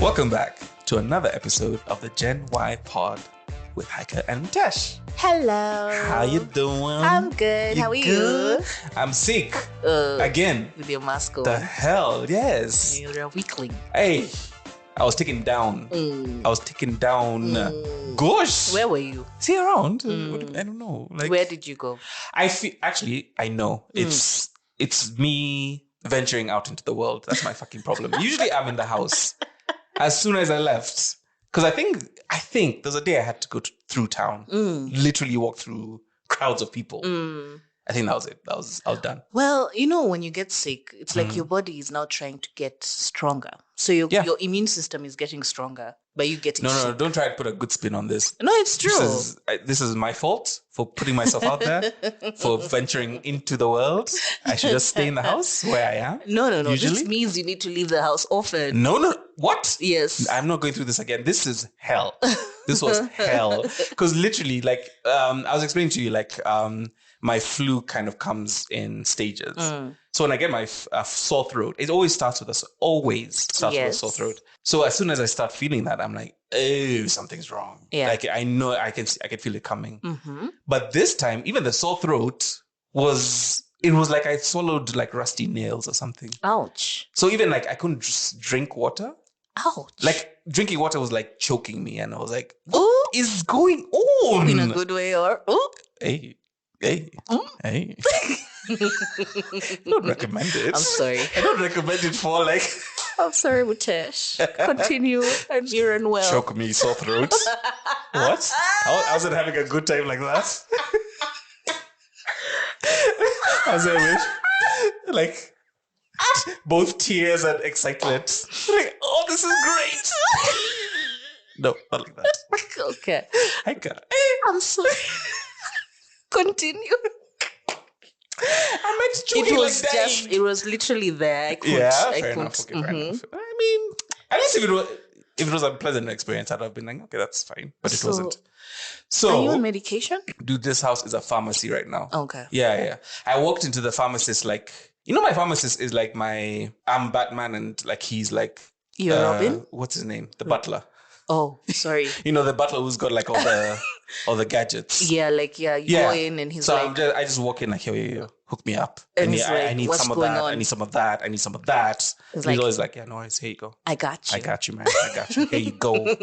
Welcome back to another episode of the Gen Y Pod with Haika and Mutesh. Hello. How you doing? I'm good. How are you? I'm sick. Again. With your mask on. The hell, yes. You're a weakling. Hey, I was taken down. Gosh. Where were you? See around? I don't know. Like, where did you go? I feel actually I know. It's me venturing out into the world. That's my fucking problem. Usually I'm in the house. As soon as I left, because I think there's a day I had to go through town, literally walk through crowds of people. I think that was it. I was done. Well, you know, when you get sick, it's like your body is now trying to get stronger. So your immune system is getting stronger by you getting sick. No, don't try to put a good spin on this. No, it's true. This is my fault for putting myself out there, for venturing into the world. I should just stay in the house where I am. No. Usually. This means you need to leave the house often. No. What? Yes. I'm not going through this again. This is hell. This was hell. Because literally, like, I was explaining to you, like, my flu kind of comes in stages. So when I get my sore throat, it always starts with a sore throat. So as soon as I start feeling that, I'm like, oh, something's wrong. Yeah. Like I know I can feel it coming. But this time, even the sore throat was like I swallowed like rusty nails or something. Ouch. So even like I couldn't just drink water. Ouch. Like drinking water was like choking me, and I was like, what is going on? In a good way or Hey. I don't recommend it. I'm sorry. I don't recommend it for like. I'm sorry, Mutesh. Continue. And you're unwell. Choke me, sore throat. What? I wasn't having a good time like that. I was there with like both tears and excitement. Like, oh, this is great. No, not like that. Okay. Haika. I'm sorry. Continue. I meant choking like dying. It was literally there. I couldn't. Fair enough. Okay, fair enough. I mean, at least if it was a pleasant experience, I'd have been like, okay, that's fine. But it wasn't. So, are you on medication? Dude, this house is a pharmacy right now. Okay. Yeah. I walked into the pharmacist like, my pharmacist is like I'm Batman and like he's like... You're Robin? What's his name? The butler. Oh, sorry. The butler who's got like all the gadgets. Yeah, like, you go in and he's so like... I just walk in like, here, hook me up. And he's like, I need what's some of going that. on? I need some of that. I need some of that. He's always like, yeah, no worries. Here you go. I got you. I got you, man. I got you. Here you go.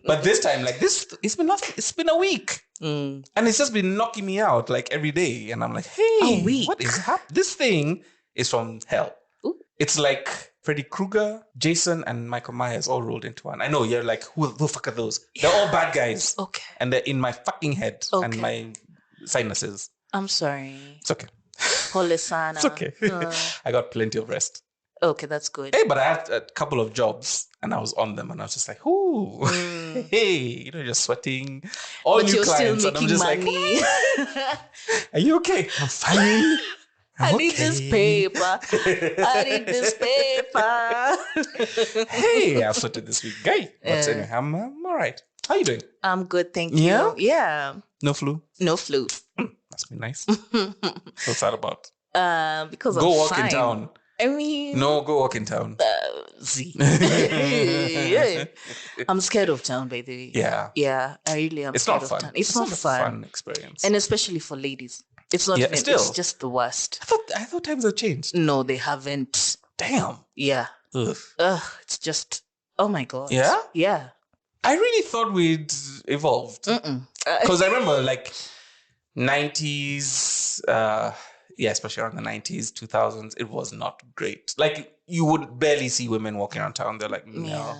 But this time, like it's been a week. And it's just been knocking me out like every day. And I'm like, hey, what is happening? This thing is from hell. Ooh. It's like Freddy Krueger, Jason, and Michael Myers all rolled into one. I know, you're like, who the fuck are those? They're all bad guys. Okay. And they're in my fucking head and my sinuses. I'm sorry. It's okay. Holisana. It's okay. I got plenty of rest. Okay, that's good. Hey, but I had a couple of jobs and I was on them and I was just like, ooh, hey, just sweating. All but new you're clients. Still making and I'm just money. like, are you okay? I'm fine. I need this paper. Hey, I've sorted this week. Guy, what's anyway? I'm all right. How you doing? I'm good, thank you. Yeah. No flu? No flu. That's been nice. What's that about? Because go I'm walk fine. in town. I mean... No, go walk in town. I'm scared of town, by the way. Yeah, I really am. It's scared not fun. Of town. It's not fun. A fun experience. And especially for ladies. It's not even, still. it's just the worst. I thought times have changed. No, they haven't. Damn. Yeah. Ugh. It's just, oh my God. Yeah? Yeah. I really thought we'd evolved. Because I remember like 90s, especially around the 90s, 2000s, it was not great. Like you would barely see women walking around town. They're like, no,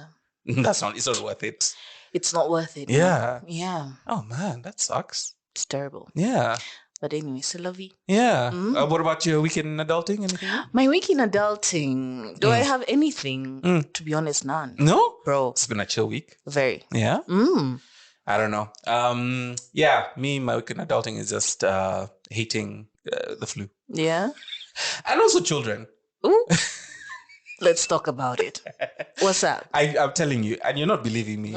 it's not worth it. It's not worth it. Yeah. No. Yeah. Oh man, that sucks. It's terrible. Yeah. But anyway, c'est la vie. Yeah. What about your week in adulting? Anything? My week in adulting. Do I have anything? To be honest, none. No? Bro. It's been a chill week. Very. Yeah? I don't know. My week in adulting is just hating the flu. Yeah? And also children. Ooh. Let's talk about it. What's up? I'm telling you, and you're not believing me.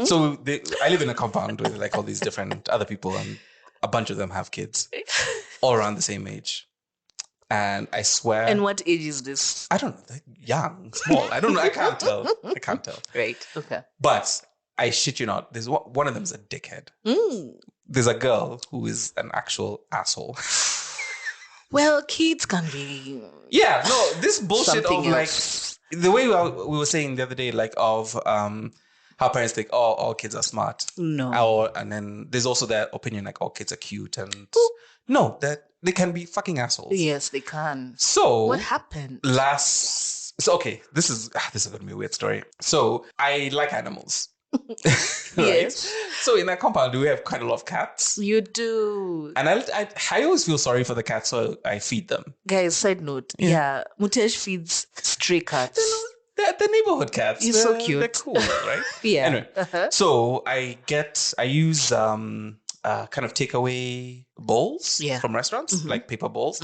So I live in a compound with like all these different other people, and a bunch of them have kids all around the same age. And I swear. And what age is this? I don't know. They're young, small. I don't know. I can't tell. Right. Okay. But I shit you not. There's one of them is a dickhead. There's a girl who is an actual asshole. Well, kids can be. Yeah, no, this bullshit of else. Like the way we were saying the other day, like of how parents think, oh, all kids are smart. No. And then there's also that opinion like all kids are cute and no, that they can be fucking assholes. Yes, they can. So what happened? So okay, this is gonna be a weird story. So I like animals. Right? Yes. So in that compound, we have quite a lot of cats. You do. And I always feel sorry for the cats, so I feed them. Guys, side note. Yeah. Mutesh feeds stray cats. The neighborhood cats. You're so cute. They're cool, right? Yeah. Anyway, so I use kind of takeaway bowls from restaurants, like paper bowls.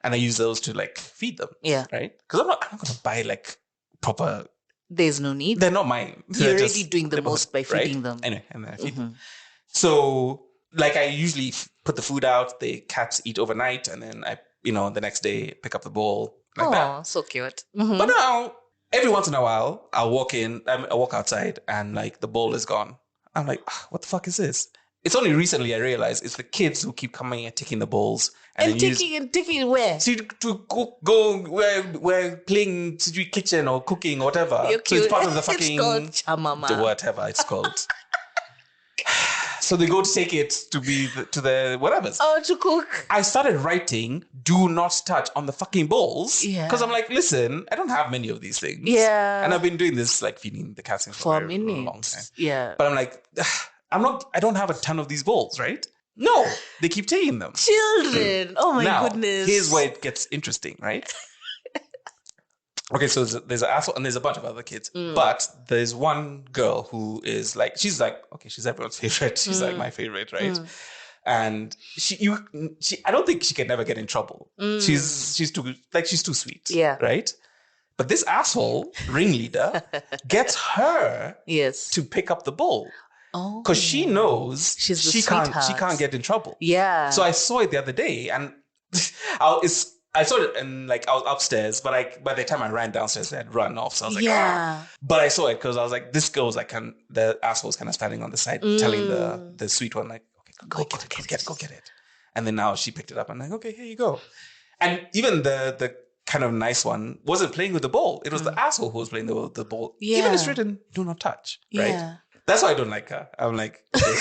And I use those to like feed them. Yeah. Right? Because I'm not going to buy like proper. There's no need. They're not mine. You're already doing the most by feeding them. Anyway, and then I feed them. So, like, I usually put the food out. The cats eat overnight, and then I, the next day pick up the bowl like that. Oh, so cute. But now, every once in a while, I'll walk outside, and like the bowl is gone. I'm like, what the fuck is this? It's only recently I realized it's the kids who keep coming and taking the bowls. And taking where? So to go where we're playing kitchen or cooking or whatever. So it's part of the fucking... It's called chamama. Whatever it's called. So they go to take it to be to the whatever. Oh, to cook. I started writing "do not touch" on the fucking bowls. Yeah. Because I'm like, listen, I don't have many of these things. Yeah. And I've been doing this, like feeding the cats for a long time. Yeah. But I'm like... I don't have a ton of these bowls, right? No, they keep taking them. Children. Oh my goodness. Here's where it gets interesting, right? Okay, so there's an asshole and there's a bunch of other kids. But there's one girl who is like, she's everyone's favorite. She's like my favorite, right? And she I don't think she can never get in trouble. She's too sweet. Yeah. Right? But this asshole ringleader gets her to pick up the bowl. Oh, because she knows she can't get in trouble. Yeah. So I saw it the other day, and I saw it, and like I was upstairs, but by the time I ran downstairs, I had run off. So I was like, ah. But I saw it because I was like, this girl's like, the asshole's kind of standing on the side, telling the sweet one like, okay, go get it. And then now she picked it up, and I'm like, okay, here you go. And even the kind of nice one wasn't playing with the bowl. It was the asshole who was playing the bowl. Yeah. Even it's written, do not touch. Right. Yeah. That's why I don't like her. I'm like, okay.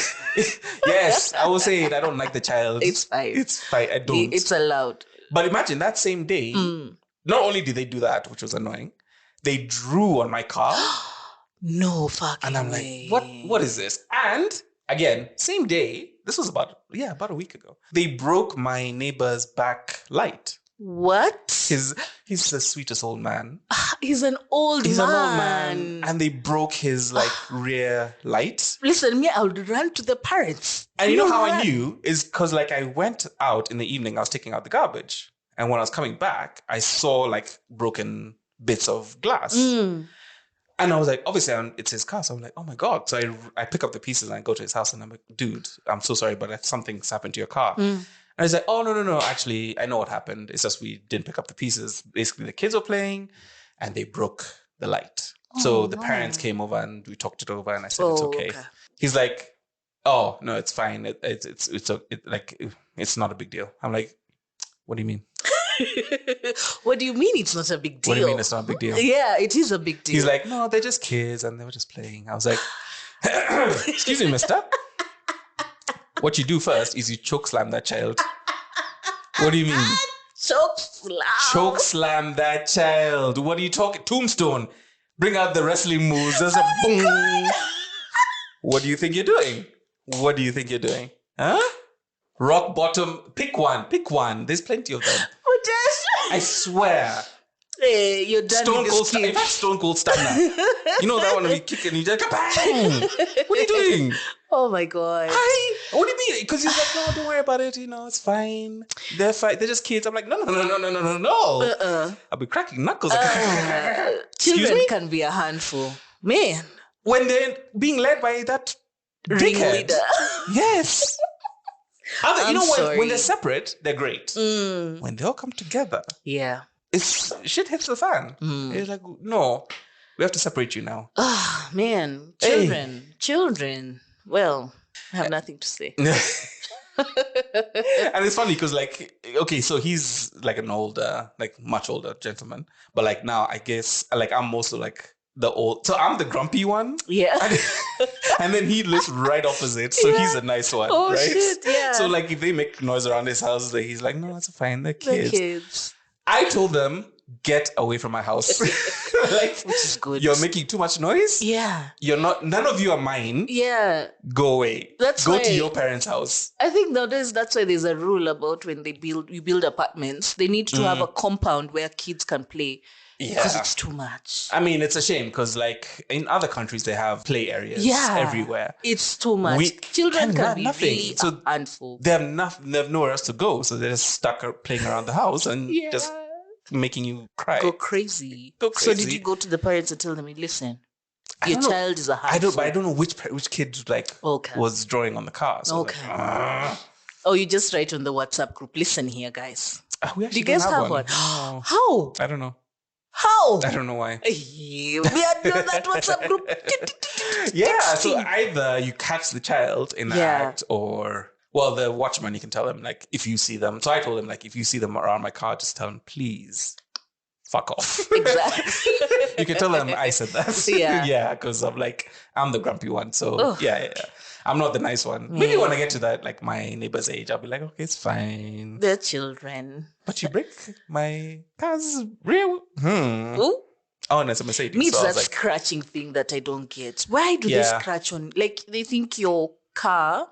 Yes, I will say it. I don't like the child. It's fine. It's fine. I don't. It's allowed. But imagine that same day, not only did they do that, which was annoying, they drew on my car. No fucking And I'm way. like, what is this? And again, same day, this was about a week ago. They broke my neighbor's back light. What? He's the sweetest old man. He's an old man. And they broke his rear light. Listen, I would run to the parents. And you know how I knew? Is because I went out in the evening, I was taking out the garbage. And when I was coming back, I saw broken bits of glass. And I was like, obviously it's his car. So I'm like, oh my God. So I pick up the pieces and I go to his house and I'm like, dude, I'm so sorry, but something's happened to your car. And he's like, oh, no. Actually, I know what happened. It's just we didn't pick up the pieces. Basically, the kids were playing and they broke the light. So the parents came over and we talked it over and I said, it's okay. He's like, oh, no, it's fine. It's not a big deal. I'm like, what do you mean? What do you mean it's not a big deal? What do you mean it's not a big deal? Yeah, it is a big deal. He's like, no, they're just kids and they were just playing. I was like, excuse me, mister. What you do first is you choke slam that child. What do you mean? Choke slam. Choke slam that child. What are you talking? Tombstone. Bring out the wrestling moves. There's a boom. God. What do you think you're doing? Huh? Rock bottom. Pick one. There's plenty of them. I swear. Hey, you're done Stone with Cold this in fact, Stone Cold Stamina. You know that one where you kick and you just bang. What are you doing? Oh my God. What do you mean? Because he's like, no, don't worry about it. It's fine. They're fine. They're just kids. I'm like, no. I'll be cracking knuckles. Children can be a handful. Man. When they're being led by that ringleader. Yes. You know, sorry. when they're separate, they're great. When they all come together, it's shit hits the fan. It's like, no, we have to separate you now. Ah, man, children. Well, I have nothing to say. And it's funny because, like, okay, so he's like an older, like much older gentleman, but like now I guess like I'm also like the old, so I'm the grumpy one. Yeah. And then he lives right opposite, so he's a nice one, Oh, right? shit, yeah. So like if they make noise around his house, like, he's like, no, it's fine, they're kids. The kids. I told them, get away from my house. Like, which is good. You're making too much noise. Yeah. None of you are mine. Yeah. Go away. That's Go why, to your parents' house. I think nowadays that's why there's a rule about when you build apartments, they need to have a compound where kids can play. Because it's too much. I mean, it's a shame because, like, in other countries, they have play areas everywhere. It's too much. Children can be nothing. really So handful. They have nowhere else to go, so they're just stuck playing around the house and just making you cry. Go crazy. So did you go to the parents and tell them, listen, your child is a handful? I don't know which kid was drawing on the car. So oh, you just write on the WhatsApp group, listen here, guys. Do you guys have one? No. How? I don't know. How? I don't know why. We had done that WhatsApp group. So either you catch the child in the act, or the watchman, you can tell them, like, if you see them. So I told him, like, if you see them around my car, just tell them, please fuck off. Exactly. You can tell them I said that. Yeah, because I'm the grumpy one. So yeah. I'm not the nice one. Maybe when I get to that, like, my neighbor's age, I'll be like, okay, it's fine. They're children. But you break my car's real. Ooh. Oh, no, it's a Mercedes. Me, it's that scratching thing that I don't get. Why do they scratch on? Like, they think your car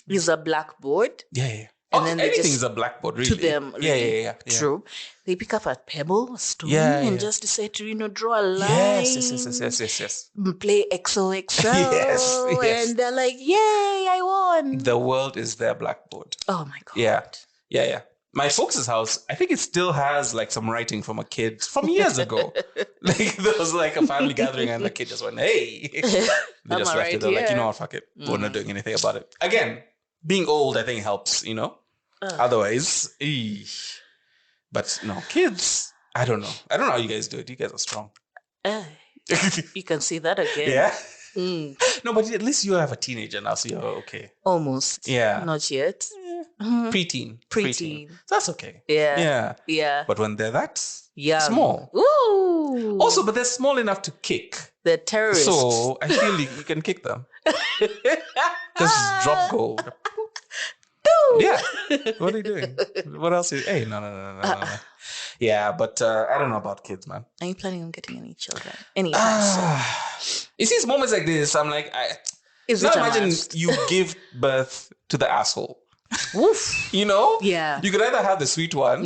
is a blackboard. Yeah. And then anything is a blackboard, really. To them, really. Yeah. True. They pick up a pebble, a stone, and just decide to, draw a line. Yes. Play XOXO. yes. And they're like, yay, I won. The world is their blackboard. Oh, my God. Yeah. My folks' house, I think it still has, like, some writing from a kid from years ago. Like, there was, like, a family gathering and the kid just went, hey. They just left it. They're like, you know what, fuck it. We're not doing anything about it. Again, being old, I think, helps, Otherwise, but no, kids, I don't know. I don't know how you guys do it. You guys are strong. You can say that again. Yeah? No, but at least you have a teenager now, so you're okay. Almost. Yeah. Not yet. Preteen. So that's okay. Yeah. But when they're that small. Ooh. Also, but they're small enough to kick. They're terrorists. So I feel you can kick them. Just drop gold. Yeah. What are you doing? What else? Hey, no. Yeah, but I don't know about kids, man. Are you planning on getting any children? Anytime soon? You see, it's moments like this, I'm like, imagine you give birth to the asshole. Woof. Yeah. You could either have the sweet one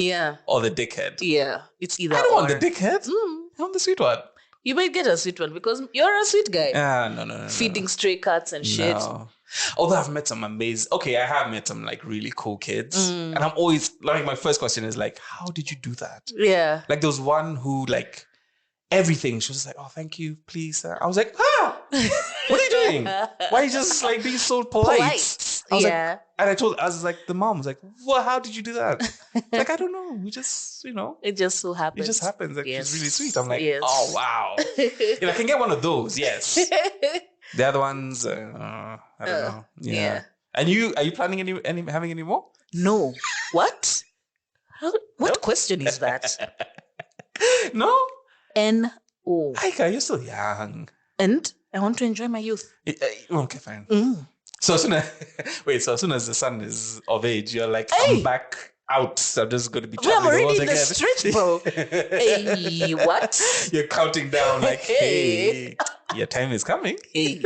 or the dickhead. Yeah. It's either I don't want the dickhead. I want the sweet one. You might get a sweet one because you're a sweet guy. No. Feeding stray cats and shit. No. Although I've met some amazing... Okay, I have met some, like, really cool kids. And I'm always... Like, my first question is, like, how did you do that? Yeah. Like, there was one who, like, everything. She was like, oh, thank you, please, sir. I was like, what are you doing? Why are you just, like, being so polite? I was like, and I was like, the mom was like, well, how did you do that? Like, I don't know. We just, It just so happens. It just happens. Like, she's really sweet. I'm like, oh, wow. I can get one of those, yes. The other ones, I don't know. Yeah. And are you planning having any more? No. What? What question is that? No? N-O. Haika, you're still young. And I want to enjoy my youth. Okay, fine. So as soon as the son is of age, you're like, I'm back out. So I'm just going to be traveling. I'm already in the street, bro. Hey, what? You're counting down like, hey, your time is coming. Hey.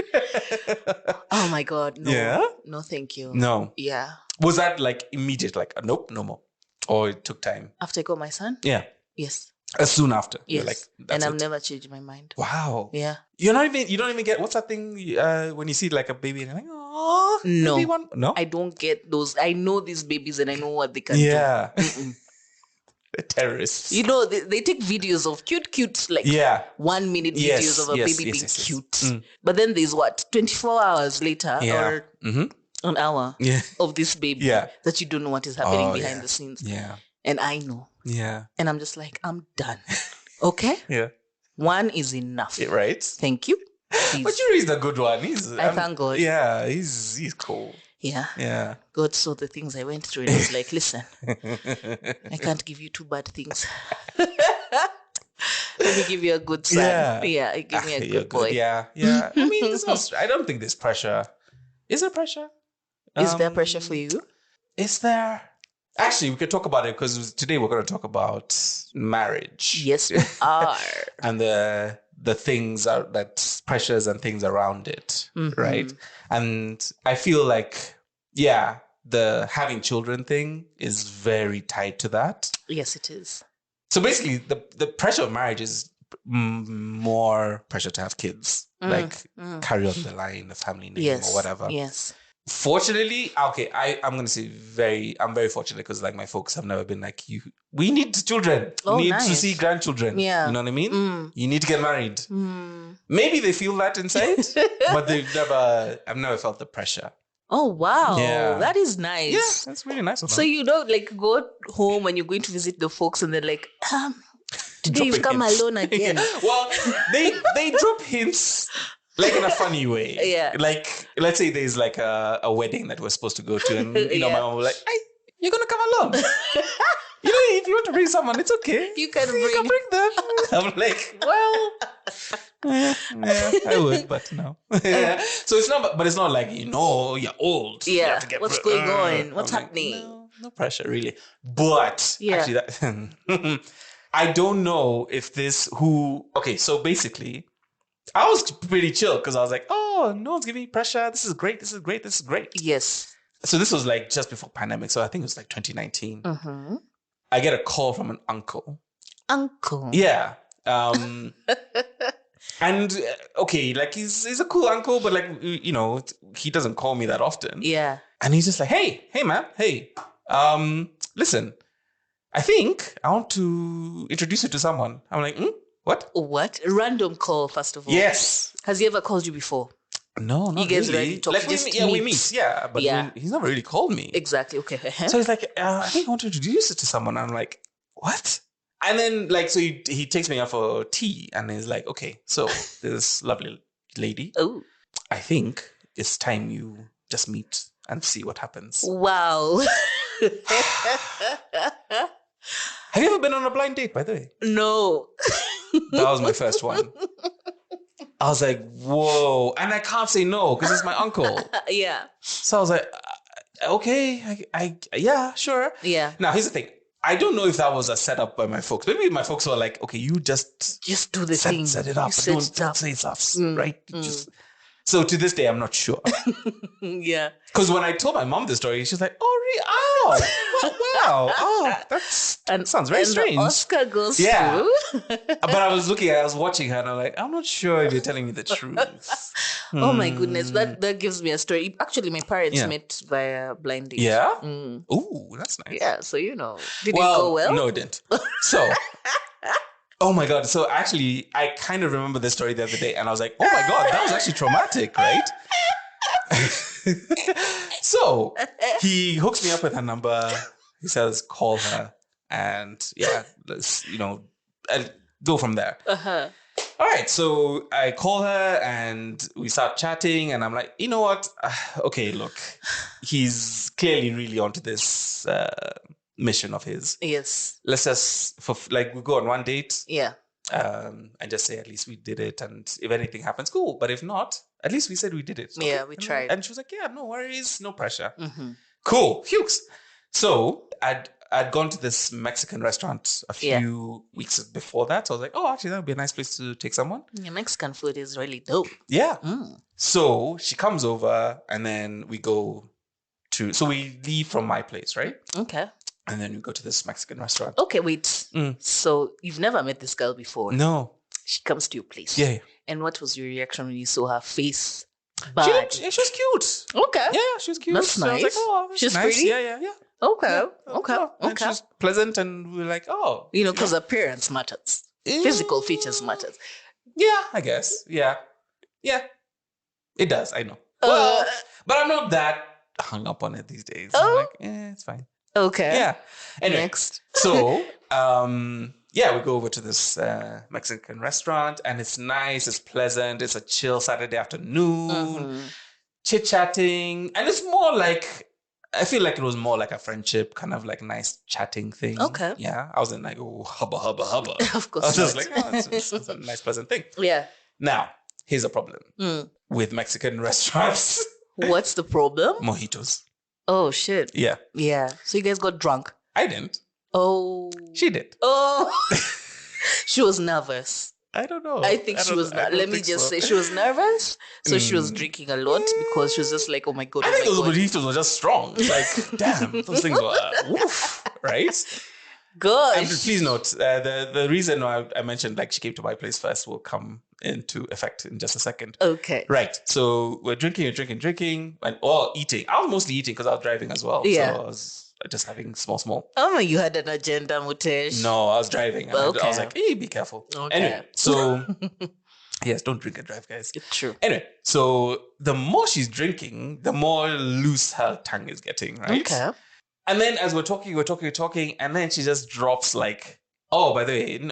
Oh my God. No. Yeah? No, thank you. No. Yeah. Was that like immediate, like, nope, no more? Or it took time? After I got my son? Yeah. Yes. Soon after? Yes. Like, and I've never changed my mind. Wow. Yeah. You don't even get, what's that thing when you see like a baby and you're like, oh, no. Baby one? No? I don't get those. I know these babies and I know what they can do. The terrorists. They take videos of cute, like 1 minute videos of a baby being cute. But then there's 24 hours later or an hour Yeah. of this baby Yeah. that you don't know what is happening behind the scenes. Yeah. And I know. Yeah. And I'm just like, I'm done. Okay? Yeah. One is enough. Right? Thank you. Please. But you raised a good one. I thank God. Yeah, he's cool. Yeah. Yeah. God saw the things I went through and was like, listen, I can't give you two bad things. Let me give you a good son. Yeah, give me a good boy. Yeah, yeah. I mean, I don't think there's pressure. Is there pressure? Is there pressure for you? Is there? Actually, we could talk about it because today we're going to talk about marriage. Yes, we are. And the things that pressures and things around it, right? And I feel like, yeah, the having children thing is very tied to that. Yes, it is. So basically, the pressure of marriage is more pressure to have kids, carry on the line, the family name or whatever. Yes. Fortunately, okay, I'm going to say I'm very fortunate because like my folks have never been like, we need children. We need to see grandchildren. Yeah. You know what I mean? You need to get married. Maybe they feel that inside, but I've never felt the pressure. Oh, wow. Yeah. That is nice. Yeah, that's really nice of them. So you don't like go home when you're going to visit the folks and they're like, today you've come alone again. Well, they drop hints like in a funny way. Yeah. Like, let's say there's like a wedding that we're supposed to go to and, my mom was like, hey, you're going to come along. If you want to bring someone, it's okay. You can bring them. I'm like, well... Yeah, I would, but no. Yeah. So it's not like, you're old. Yeah. You have to get what's going on? What's happening? Like, no pressure, really. But actually, I don't know if so basically, I was pretty chill because I was like, oh, no one's giving me pressure. This is great. This is great. This is great. Yes. So this was like just before pandemic. So I think it was like 2019. I get a call from an uncle. Uncle? Yeah. And like he's a cool uncle, but like, he doesn't call me that often. Yeah. And he's just like, hey man, hey, listen, I think I want to introduce you to someone. I'm like, what? What? Random call, first of all. Yes. Has he ever called you before? No, not you guys really. Already talk, like we meet. Yeah, but he's never really called me. Exactly. Okay. So he's like, I think I want to introduce you to someone. I'm like, what? And then, like, so he takes me out for tea and he's like, okay, so this lovely lady. Oh. I think it's time you just meet and see what happens. Wow. Have you ever been on a blind date, by the way? No. That was my first one. I was like, whoa. And I can't say no because it's my uncle. Yeah. So I was like, okay, yeah, sure. Yeah. Now, here's the thing. I don't know if that was a setup by my folks. Maybe my folks were like, okay, you just do the thing. Set it up. Don't say stuff, right? So to this day, I'm not sure. Yeah. Because when I told my mom the story, she's like, oh, really? Oh, wow. Oh, that sounds very strange. The Oscar goes through. But I was watching her and I'm like, I'm not sure if you're telling me the truth. Oh my goodness. That gives me a story. Actually, my parents met via blind date. Yeah? Ooh, that's nice. Yeah, so Did it go well? No, it didn't. So... Oh my God. So actually, I kind of remember this story the other day and I was like, oh my God, that was actually traumatic, right? So he hooks me up with her number. He says, call her. And let's, and go from there. Uh-huh. All right. So I call her and we start chatting and I'm like, you know what? Okay, look, he's clearly really onto this mission of his. Yes. Let's just we go on one date. Yeah. And just say at least we did it, and if anything happens, cool. But if not, at least we said we did it. Okay. Yeah, we tried. And she was like, "Yeah, no worries, no pressure." Mm-hmm. Cool, phew. So I'd gone to this Mexican restaurant a few weeks before that. So I was like, "Oh, actually, that would be a nice place to take someone." Yeah, Mexican food is really dope. Yeah. So she comes over, and then we go to. So we leave from my place, right? Okay. And then we go to this Mexican restaurant. Okay, wait. So you've never met this girl before? No. She comes to your place. Yeah. And what was your reaction when you saw her face? She was cute. Okay. Yeah, she was cute. That's nice. I was like, oh, she's nice. pretty? Yeah. Okay. Yeah. Okay. And she was pleasant and we were like, oh. Because appearance matters. Physical features matters. Yeah, I guess. Yeah. It does, I know. Well, but I'm not that hung up on it these days. Oh. I'm like, it's fine. Okay. Yeah. Anyway, Next. So, we go over to this Mexican restaurant, and it's nice, it's pleasant, it's a chill Saturday afternoon, chit-chatting, and it's more like, I feel like it was more like a friendship, kind of like nice chatting thing. Okay. Yeah. I wasn't like, oh, hubba. Of course I was just not. like, it's a nice, pleasant thing. Yeah. Now, here's a problem with Mexican restaurants. What's the problem? Mojitos. Oh, shit. Yeah. Yeah. So you guys got drunk? I didn't. Oh. She did. Oh. She was nervous. I don't know. I think she was. Let me just say she was nervous. So she was drinking a lot because she was just like, oh my God. I think those mojitos were just strong. Like, damn, those things were woof, right? Gosh. And please note, the reason why I mentioned like she came to my place first will come into effect in just a second. Okay. Right. So we're drinking, and eating. I was mostly eating because I was driving as well. Yeah. So I was just having small. Oh, you had an agenda, Mutesh. No, I was driving. And okay. I was like, hey, be careful. Okay. Anyway, so yes, don't drink and drive, guys. It's true. Anyway, so the more she's drinking, the more loose her tongue is getting, right? Okay. And then as we're talking, and then she just drops like, oh, by the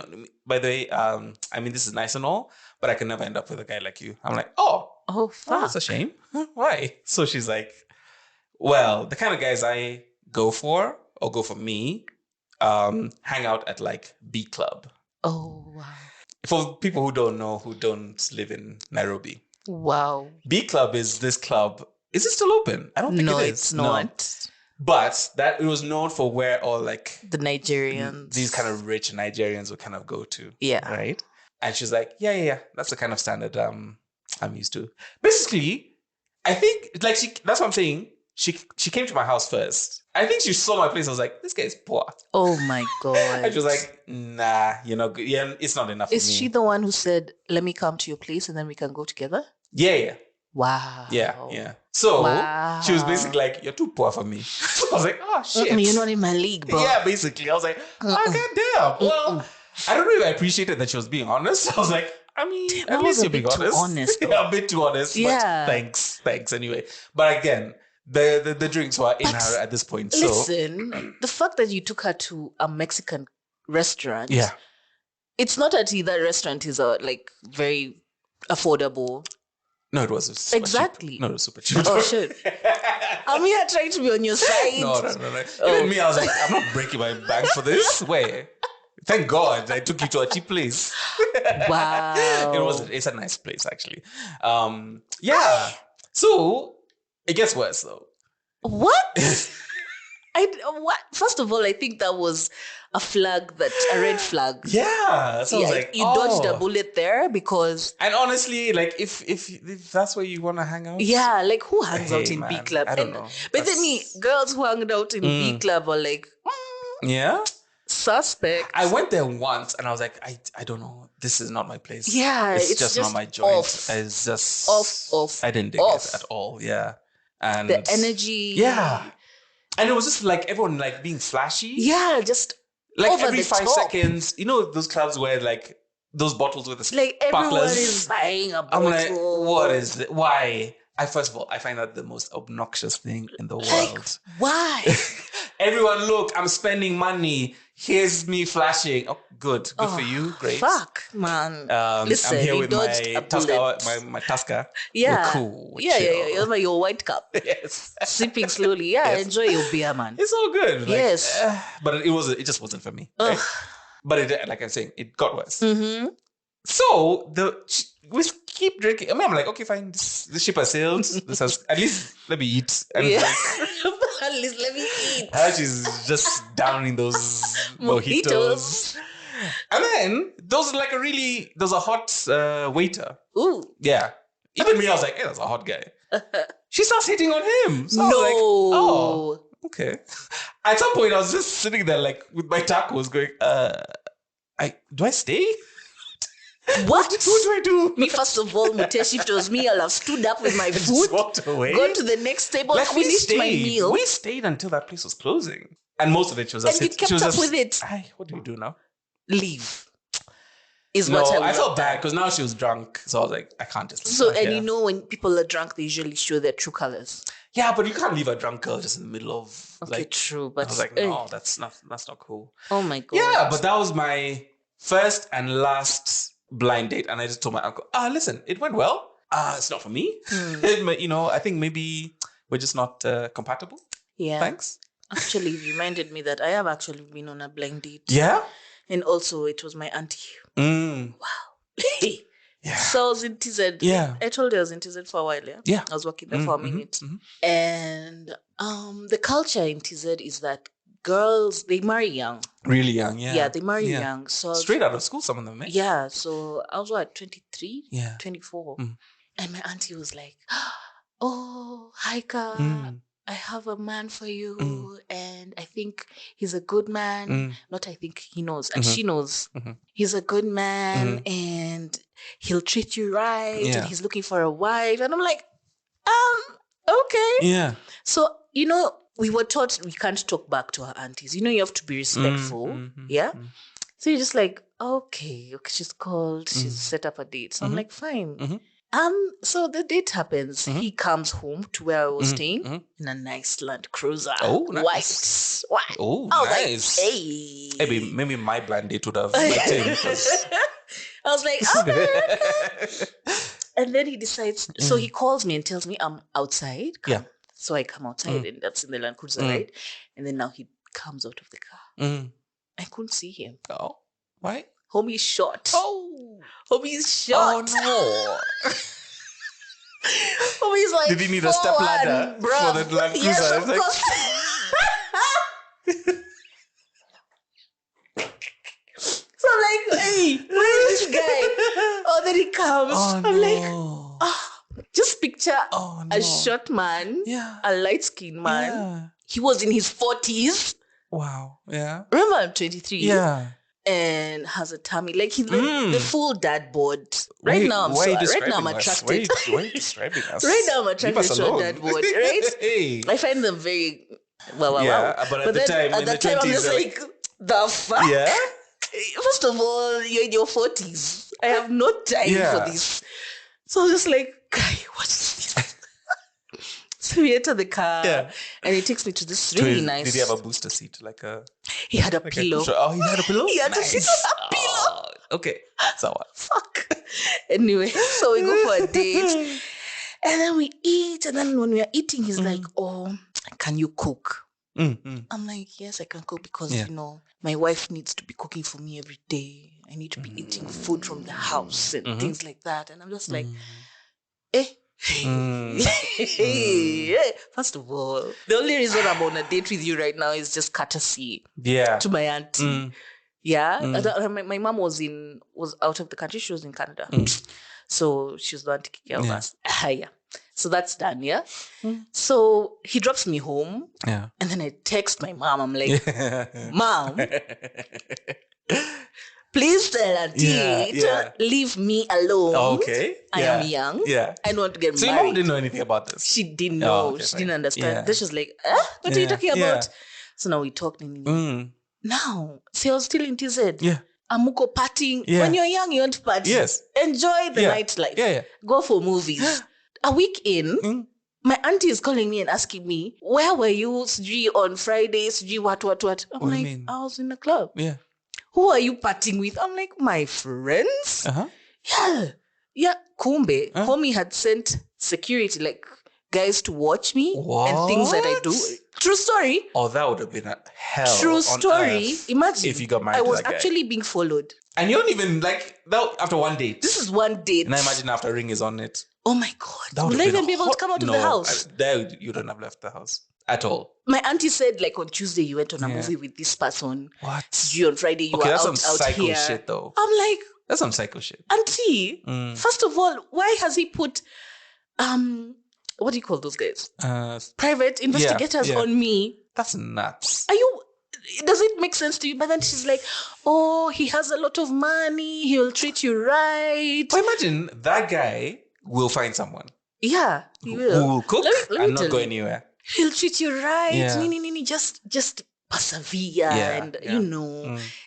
way, I mean, this is nice and all, but I can never end up with a guy like you. I'm like, oh, fuck. That's a shame. Why? So she's like, well, the kind of guys I go for me, hang out at like B Club. Oh, wow. For people who don't know, who don't live in Nairobi. Wow. B Club is this club. Is it still open? I don't think it is. It's not. No. But that it was known for where all like the Nigerians, these kind of rich Nigerians would kind of go to. Yeah. Right. And she's like, yeah. That's the kind of standard I'm used to. Basically, I think like that's what I'm saying. She came to my house first. I think she saw my place. I was like, this guy is poor. Oh my God. And she was like, nah, yeah, it's not enough Is for me. she the one who said, let me come to your place and then we can go together? Yeah. Wow. Yeah. So she was basically like, you're too poor for me. So I was like, oh shit. You're not in my league, bro. Yeah, basically. I was like, oh goddamn. Well, I don't know if I appreciated that she was being honest. I was like, I mean, at least you're being honest. Yeah, a bit too honest. Yeah. But thanks anyway. But again, the drinks were in her at this point. Listen, the fact that you took her to a Mexican restaurant, yeah, it's not that that restaurant is like very affordable. No, it was exactly cheap. No, it was super cheap. Oh shit! I'm here trying to be on your side. No. Even me, I was like, I'm not breaking my bank for this. Wait. Thank God I took you to a cheap place. Wow. It's a nice place actually. Yeah. So it gets worse though. What? What? First of all, I think that was a red flag. Yeah. So I was like, you dodged a bullet there because. And honestly, like if that's where you want to hang out. Yeah, like who hangs out in B Club? I don't know. But then girls who hung out in B Club are like. Yeah. Suspect. I went there once and I was like, I don't know. This is not my place. Yeah, it's just not my joint. Off. It's just off. I didn't dig it at all. Yeah. And the energy. Yeah. And it was just like everyone like being flashy. Yeah, just like over every 5 top. seconds. You know those clubs where like those bottles with the like sparklers. Everyone is buying a bottle. I'm like, what is it? Why? First of all, I find that the most obnoxious thing in the world. Like, why? Everyone, look, I'm spending money. Here's me flashing. Oh, good for you. Great. Fuck, man. Listen, I'm here with my Tusker. Yeah. We're cool. Yeah. Over your white cup. Yes. Sipping slowly. Yeah, yes. Enjoy your beer, man. It's all good. Like, yes. But it just wasn't for me. Right? But like I'm saying, it got worse. Mm-hmm. So we keep drinking. I mean, I'm like, okay, fine. This ship has sailed. At least let me eat. And yeah. At least let me eat. She's just downing those mojitos. And then there's a hot waiter. Ooh. Yeah. Even me, I was like, hey, that's a hot guy. She starts hitting on him. So I was like, oh, okay. At some point, I was just sitting there like with my tacos going, do I stay? What do I do? Me, first of all, Mutesh, if it was me, I'll have stood up with my food, walked away, gone to the next table, like finished my meal. We stayed until that place was closing. And most of it, she was just... And you kept up with it. What do you do now? Leave. is what I would I felt have bad done. because now she was drunk. So I was like, I can't just leave So, her and here. you know, when people are drunk, they usually show their true colors. Yeah, but you can't leave a drunk girl just in the middle of Okay, like. true. I But was like, no, that's not cool. oh my God. Yeah, but that was my first and last blind date, and I just told my uncle, listen, it went well. It's not for me. You know, I think maybe we're just not compatible. Yeah. Thanks. Actually, it reminded me that I have actually been on a blind date. Yeah. And also, it was my auntie. Wow. Yeah. So I was in TZ. Yeah. I told you I was in TZ for a while. Yeah. Yeah. I was working there for a minute. And the culture in TZ is that girls, they marry young. Really young, yeah. Yeah, they marry young. So straight out of school, some of them, eh? Yeah. So I was 23? Yeah. 24. And my auntie was like, oh, Haika, I have a man for you. And I think he's a good man. Not I think, he knows. And she knows. He's a good man and he'll treat you right. And he's looking for a wife. And I'm like, okay. Yeah. So, you know, we were taught we can't talk back to our aunties. You know, you have to be respectful. Yeah. So you're just like, okay, she's called. She's set up a date. So I'm like, fine. So the date happens. He comes home to where I was staying in a nice Land Cruiser. Oh, nice. White. Oh, I was nice. like, hey. Maybe my blind date would have liked him. I was like, okay. And then he decides, so he calls me and tells me I'm outside. Yeah. So I come outside and that's in the Land Cruiser, right? And then now he comes out of the car. I couldn't see him. Oh, why? Homie's shot. Oh. Homie's shot. Oh, no. Homie's like, did he need a step ladder for the Land Cruiser? Yes, of course. So I'm like, hey, where is this guy? Oh, then he comes. Oh, I'm like, just picture a short man, a light-skinned man. Yeah. He was in his 40s. Wow. Yeah. Remember, I'm 23. Yeah. And has a tummy. Like he's the full dad bod. Right now I'm attracted. Why are you describing us? Right now I'm attracted to a dad bod, right? Hey. I find them very wow. But at the time, I'm just like, the fuck? Yeah. First of all, you're in your 40s. I have no time for this. So I was just like, guy, what is this? So we enter the car and he takes me to this really nice. Did he have a booster seat? He had a pillow. He had a pillow? He had to sit on a pillow. Okay. So what? Fuck. Anyway, so we go for a date. And then we eat. And then when we are eating, he's like, oh, can you cook? I'm like, yes, I can cook because, you know, my wife needs to be cooking for me every day. I need to be eating food from the house and things like that. And I'm just like, First of all, the only reason I'm on a date with you right now is just courtesy to my auntie. My mom was out of the country. She was in Canada. So she was the one taking care of us. So that's done, So he drops me home. And then I text my mom. I'm like, Mom, please tell auntie to leave me alone. Okay. I am young. I don't want to get married. So your mom didn't know anything about this? She didn't know. She didn't understand. Then she was like, what are you talking about? So now we talked. Now, see, I was still in TZ. Amuko partying. When you're young, you want to party. Yes. Enjoy the nightlife. Go for movies. A week in, my auntie is calling me and asking me, where were you, Sujui, on Fridays? Sujui, what? I'm what like, I was in a club. Who are you partying with? I'm like, my friends? Yeah, kumbe. Homie had sent security, like guys to watch me and things that I do. True story. Oh, that would have been a hell. True story. Imagine if you got married. I was actually being followed. And you don't even that after one date. This is one date. And I imagine after a ring is on it. Oh my God. Will I even be able to come out of the house? You don't have left the house at all. My auntie said, like, on Tuesday you went on a movie with this person. What? On Friday you were that's out some psycho here. Shit though. I'm like, that's some psycho shit. Auntie, first of all, why has he put what do you call those guys? Private investigators on me. That's nuts. Does it make sense to you? But then she's like, oh, he has a lot of money. He'll treat you right. But imagine that guy will find someone. Yeah, he will. Who will cook let me and not go anywhere. He'll treat you right. Yeah. Just persevere and,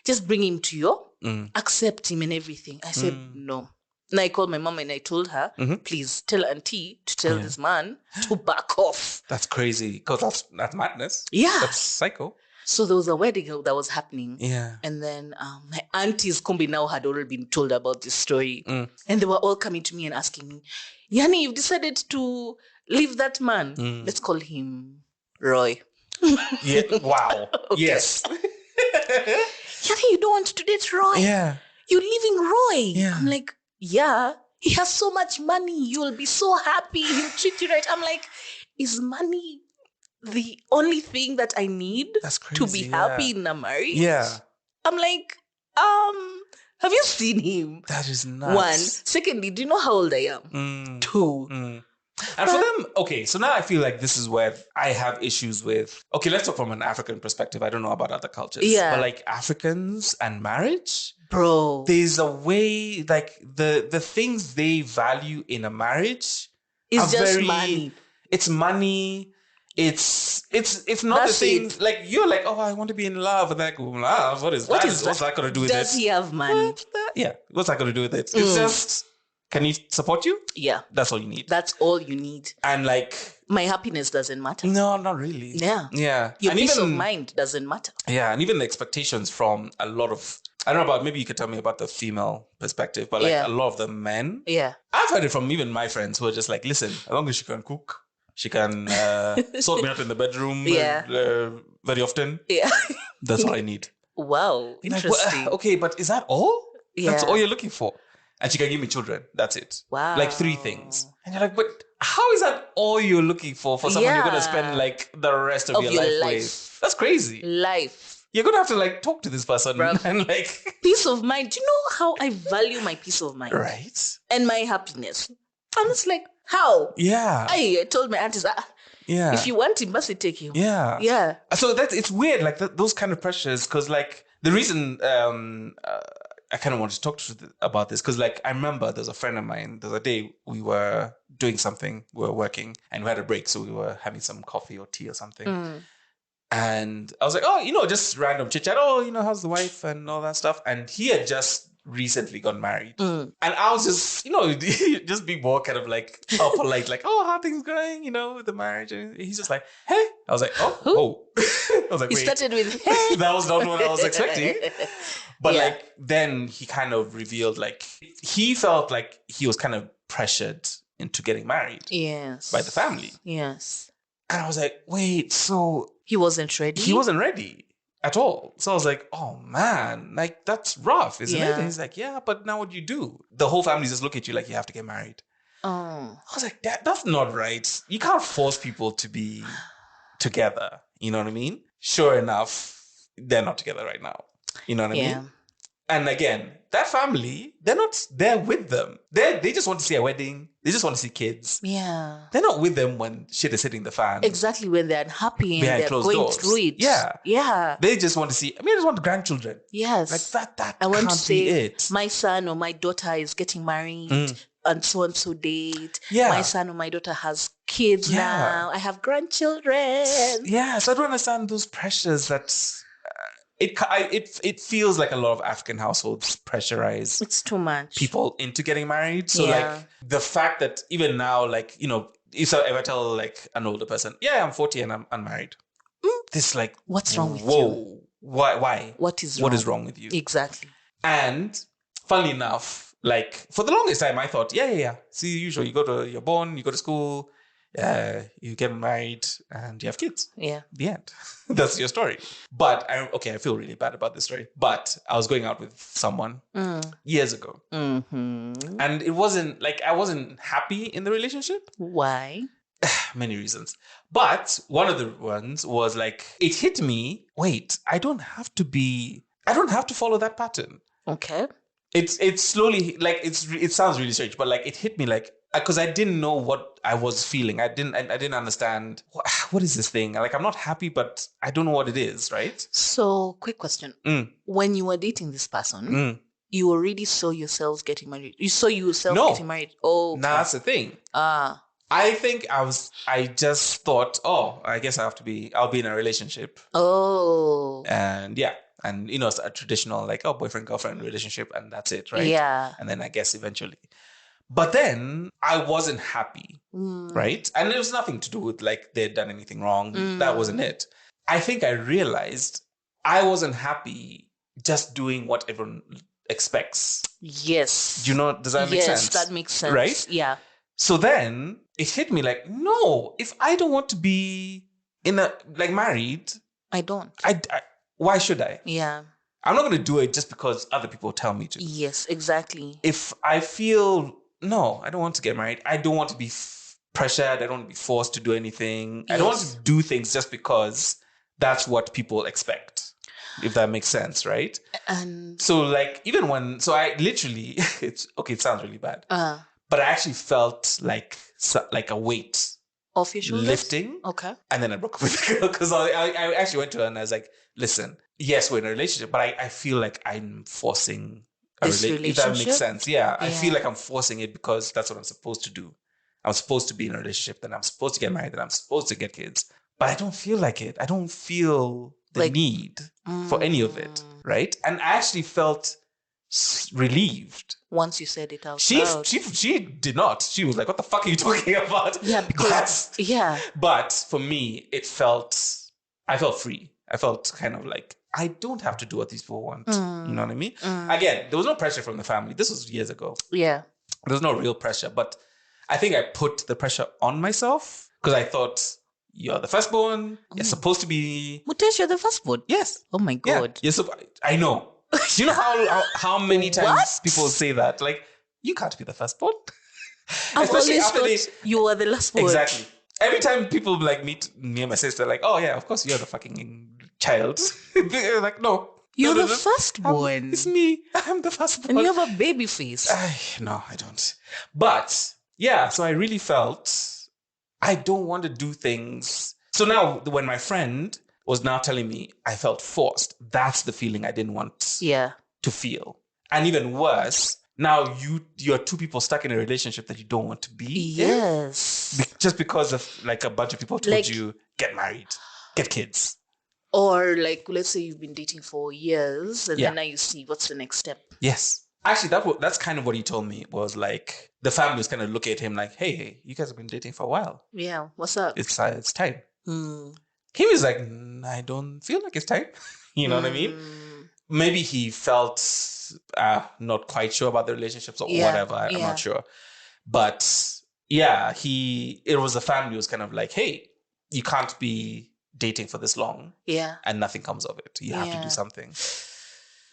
just bring him to your, accept him and everything. I said, no. And I called my mom and I told her, please tell auntie to tell this man to back off. That's crazy. Because that's madness. Yeah. That's psycho. So there was a wedding that was happening. Yeah. And then my aunties Kumbi now had already been told about this story. And they were all coming to me and asking me, Yani, you've decided to leave that man. Let's call him Roy. Yeah. Wow. Yes. Yani, you don't want to date Roy. Yeah. You're leaving Roy. Yeah. I'm like, yeah, he has so much money. You'll be so happy. He'll treat you right. I'm like, is money the only thing that I need to be happy in a marriage? Yeah. I'm like, have you seen him? That is nuts. One. Secondly, do you know how old I am? Two. And for them, okay, so now I feel like this is where I have issues with, okay, let's talk from an African perspective. I don't know about other cultures. Yeah. But like Africans and marriage, bro, there's a way, like the things they value in a marriage is just money. It's money. It's not the thing. Like you're like, oh, I want to be in love. And like, love? What is that? What's that got to do with it? Does he have money? Yeah. What's that got to do with it? It's just, can he support you? Yeah. That's all you need. That's all you need. And like, my happiness doesn't matter. No, not really. Yeah. Yeah. Your peace of mind doesn't matter. Yeah. And even the expectations from a lot of, I don't know about, maybe you could tell me about the female perspective, but like a lot of the men. Yeah. I've heard it from even my friends who are just like, listen, as long as she can cook, she can sort me out in the bedroom very often. Yeah. That's all I need. Wow. Interesting. Like, well, okay, but is that all? Yeah. That's all you're looking for? And she can give me children. That's it. Wow. Like 3 things. And you're like, but how is that all you're looking for someone you're going to spend like the rest of your life with? That's crazy. Life. You're going to have to like talk to this person. And like... Peace of mind. Do you know how I value my peace of mind? Right. And my happiness. I'm just like, how? Yeah. I told my aunties, if you want him, must take him. Yeah. Yeah. So it's weird, like those kind of pressures, because like the reason I kind of wanted to talk about this, because like I remember there's a friend of mine, there's a day we were doing something, we were working and we had a break, so we were having some coffee or tea or something. And I was like, oh, just random chit chat. Oh, how's the wife and all that stuff. And he had just recently got married. And I was just, just being more kind of like polite, like, oh, how things going, with the marriage. And he's just like, hey. I was like, oh. I was like, wait. He started with, hey. That was not what I was expecting. But like, then he kind of revealed, like, he felt like he was kind of pressured into getting married. Yes. By the family. Yes. And I was like, wait, so... He wasn't ready? He wasn't ready at all. So I was like, oh man, like that's rough, isn't it? And he's like, yeah, but now what do you do? The whole family just look at you like you have to get married. I was like, that's not right. You can't force people to be together. You know what I mean? Sure enough, they're not together right now. You know what I mean? And again, that family, they're not there with them. They just want to see a wedding. They just want to see kids. Yeah. They're not with them when shit is hitting the fan. Exactly, when they're unhappy and they're going doors. Through it. Yeah. Yeah. They just want to see, I just want grandchildren. Yes. Like that I want can't to say, be it. My son or my daughter is getting married and so date. Yeah. My son or my daughter has kids now. I have grandchildren. Yeah, so I don't understand those pressures that... It feels like a lot of African households pressurize. It's too much. People into getting married. So like the fact that even now, like, if I ever tell like an older person, yeah, I'm 40 and I'm unmarried. This like, what's wrong with you? Why? What is wrong with you? Exactly. And funnily enough, like for the longest time, I thought, yeah. See, usually you're born, you go to school, you get married and you have kids. Yeah. The end. That's your story. But I feel really bad about this story. But I was going out with someone years ago. And it wasn't like I wasn't happy in the relationship. Why? Many reasons. But one of the ones was like, it hit me, wait, I don't have to follow that pattern. Okay. It's slowly, like, it sounds really strange, but like it hit me like, because I didn't know what I was feeling. I didn't understand what is this thing. Like, I'm not happy, but I don't know what it is, right? So, quick question. When you were dating this person, you already saw yourselves getting married. You saw yourself getting married. Oh, okay. Nah, that's the thing. I think I just thought, oh, I guess I'll be in a relationship. Oh. And yeah. And, it's a traditional, like, oh, boyfriend, girlfriend relationship, and that's it, right? Yeah. And then I guess eventually. But then I wasn't happy, right? And it was nothing to do with, like, they'd done anything wrong. That wasn't it. I think I realized I wasn't happy just doing what everyone expects. Yes. Does that make sense? Yes, that makes sense. Right? Yeah. So then it hit me like, no, if I don't want to be married, I don't. Why should I? Yeah. I'm not going to do it just because other people tell me to. Yes, exactly. If I feel, no, I don't want to get married. I don't want to be pressured. I don't want to be forced to do anything. Yes. I don't want to do things just because that's what people expect. If that makes sense, right? And so I literally, it sounds really bad. But I actually felt like a weight off your shoulders lifting. Okay. And then I broke up with the girl because I actually went to her and I was like, listen, yes, we're in a relationship, but I feel like I'm forcing a relationship. If that makes sense. Yeah. I feel like I'm forcing it because that's what I'm supposed to do. I'm supposed to be in a relationship, then I'm supposed to get married, then I'm supposed to get kids. But I don't feel like it. I don't feel the need for any of it. Right. And I actually felt relieved once you said it out loud. She did not. She was like, what the fuck are you talking about? Yeah, because but for me, I felt free. I felt kind of like I don't have to do what these people want. You know what I mean? Again, there was no pressure from the family. This was years ago. Yeah. There was no real pressure, but I think I put the pressure on myself because I thought, you're the firstborn. You're supposed to be... Mutesh, you're the firstborn? Yes. Oh my God. Yeah. I know. Do you know how many times people say that? Like, you can't be the firstborn. Especially after you were the last one. Exactly. Every time people meet me and my sister, like, oh yeah, of course you're the fucking child. They're like, no. You're the firstborn. It's me. I'm the firstborn. And you have a baby face. No, I don't. But yeah, so I really felt I don't want to do things. So now when my friend was now telling me I felt forced, that's the feeling I didn't want to feel. And even worse, now you're two people stuck in a relationship that you don't want to be. Yes. Just because of a bunch of people told you, get married, get kids. Or let's say you've been dating for years and then now you see what's the next step. Yes. Actually, that's kind of what he told me was like, the family was kind of look at him like, hey, you guys have been dating for a while. Yeah. What's up? It's time. He was like, I don't feel like it's time. You know what I mean? Maybe he felt not quite sure about the relationships or whatever. I'm not sure. But yeah, it was the family who was kind of like, hey, you can't be dating for this long. Yeah. And nothing comes of it. You have to do something.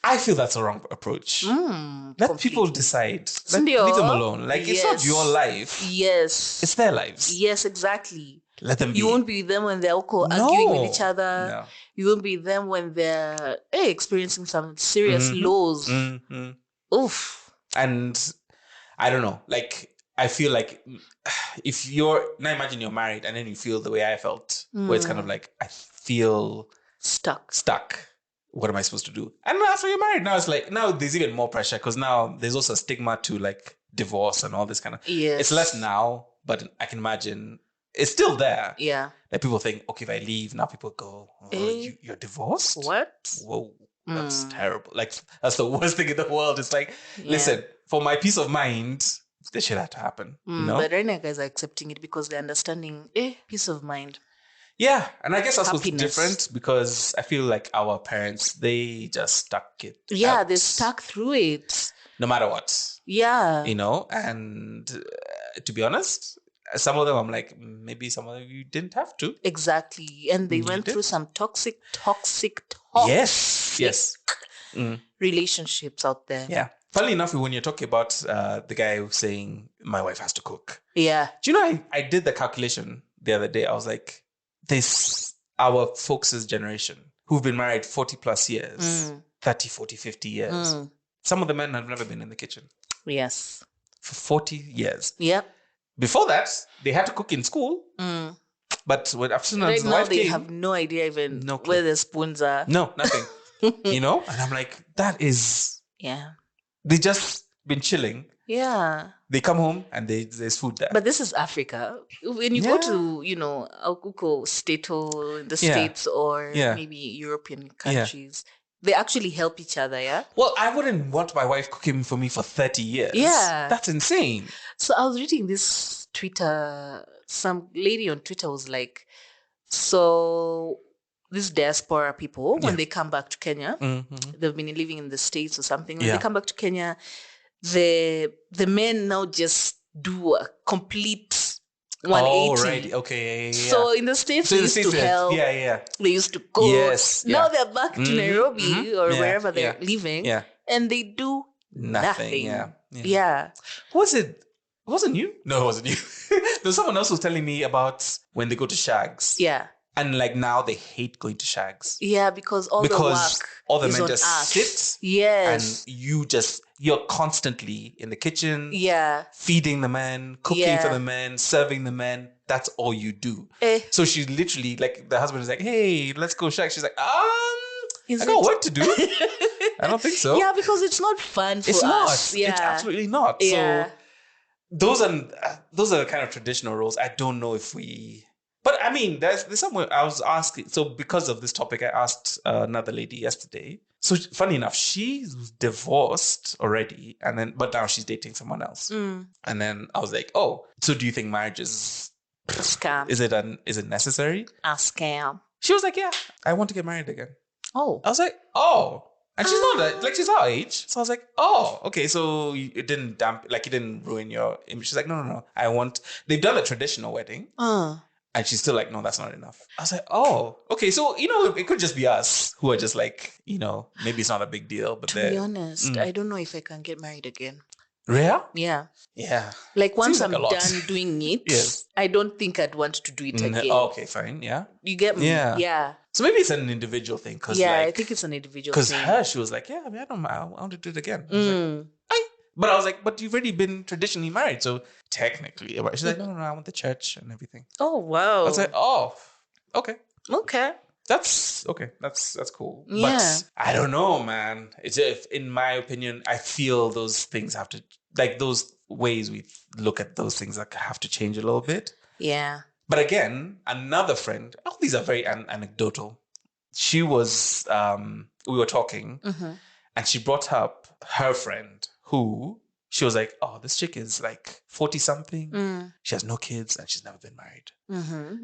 I feel that's a wrong approach. Let people decide. Leave them alone. It's not your life. Yes. It's their lives. Yes, exactly. Let them be. You won't be with them when they're arguing with each other. No. You won't be with them when they're experiencing some serious lows. Oof. And I don't know. I feel like if now imagine you're married and then you feel the way I felt, where it's kind of like, I feel stuck. What am I supposed to do? And after you're married, now it's now there's even more pressure because now there's also a stigma to divorce and all this kind of. Yes. It's less now, but I can imagine it's still there. Yeah. People think, okay, if I leave, now people go, you're divorced? What? Whoa, that's terrible. That's the worst thing in the world. It's listen, for my peace of mind, this shit had to happen. But right now, guys are accepting it because they're understanding peace of mind. Yeah, and I guess that's what's different because I feel like our parents, they just stuck it. Yeah, they stuck through it. No matter what. Yeah. And to be honest, some of them I'm like, maybe some of you didn't have to. Exactly. And they went through some toxic yes. relationships out there. Yeah. Funnily enough, when you're talking about the guy who's saying, my wife has to cook. Yeah. Do you know, I did the calculation the other day. I was like, our folks' generation who've been married 40 plus years, 30, 40, 50 years. Some of the men have never been in the kitchen. Yes. For 40 years. Yep. Before that, they had to cook in school. But as soon as the wife they came, have no idea even where the spoons are. No, nothing. And I'm like, that is... Yeah. They just been chilling. Yeah. They come home and there's food there. But this is Africa. When you go to, Akuko state or in the States or maybe European countries, they actually help each other, yeah? Well, I wouldn't want my wife cooking for me for 30 years. Yeah. That's insane. So I was reading this Twitter, some lady on Twitter was like, so these diaspora people, when they come back to Kenya, they've been living in the States or something, when they come back to Kenya, the men now just do a complete 180. Oh, right. Okay. Yeah. So in the States, they used to help. Yeah. They used to cook. Yes. Now they're back to Nairobi or wherever they're living. Yeah. And they do nothing. Yeah. Was it you? No, it wasn't you. There's someone else who was telling me about when they go to shags. Yeah. And like now they hate going to shags. Yeah, because all the work all the is men on just us. sit. Yes. And you're constantly in the kitchen. Yeah. Feeding the men, cooking for the men, serving the men. That's all you do. So she literally, like, the husband is like, hey, let's go shag. She's like, I got work to do. I don't think so. Yeah, because it's not fun for us. It's not. Yeah. It's absolutely not. Yeah. So those are the kind of traditional roles. I don't know if we... But I mean, there's somewhere I was asking. So because of this topic, I asked another lady yesterday. So funny enough, she's divorced already, but now she's dating someone else. And then I was like, oh, so do you think marriage is a scam? Is it necessary? A scam. She was like, yeah, I want to get married again. Oh, I was like, oh. And she's not she's our age. So I was like, oh, okay. So it didn't it didn't ruin your image. She's like, no. They've done a traditional wedding. And she's still like, no, that's not enough. I was like, oh, okay. So, it could just be us who are just like, maybe it's not a big deal. But to be honest, I don't know if I can get married again. Really? Yeah. Yeah. Like once I'm done doing it, yes. I don't think I'd want to do it again. Okay, fine. Yeah. You get me? Yeah. So maybe it's an individual thing. I think it's an individual thing. Because she was like, yeah, I mean, I want to do it again. I was like, but I was like, but you've already been traditionally married. So technically, she's like, no, I want the church and everything. Oh, wow. I was like, oh, okay. Okay. That's okay. That's cool. Yeah. But I don't know, man. In my opinion, I feel those things have to, like those ways we look at those things have to change a little bit. Yeah. But again, another friend, all these are very anecdotal. She was, we were talking and she brought up her friend who she was like, oh, this chick is like 40 something. She has no kids and she's never been married.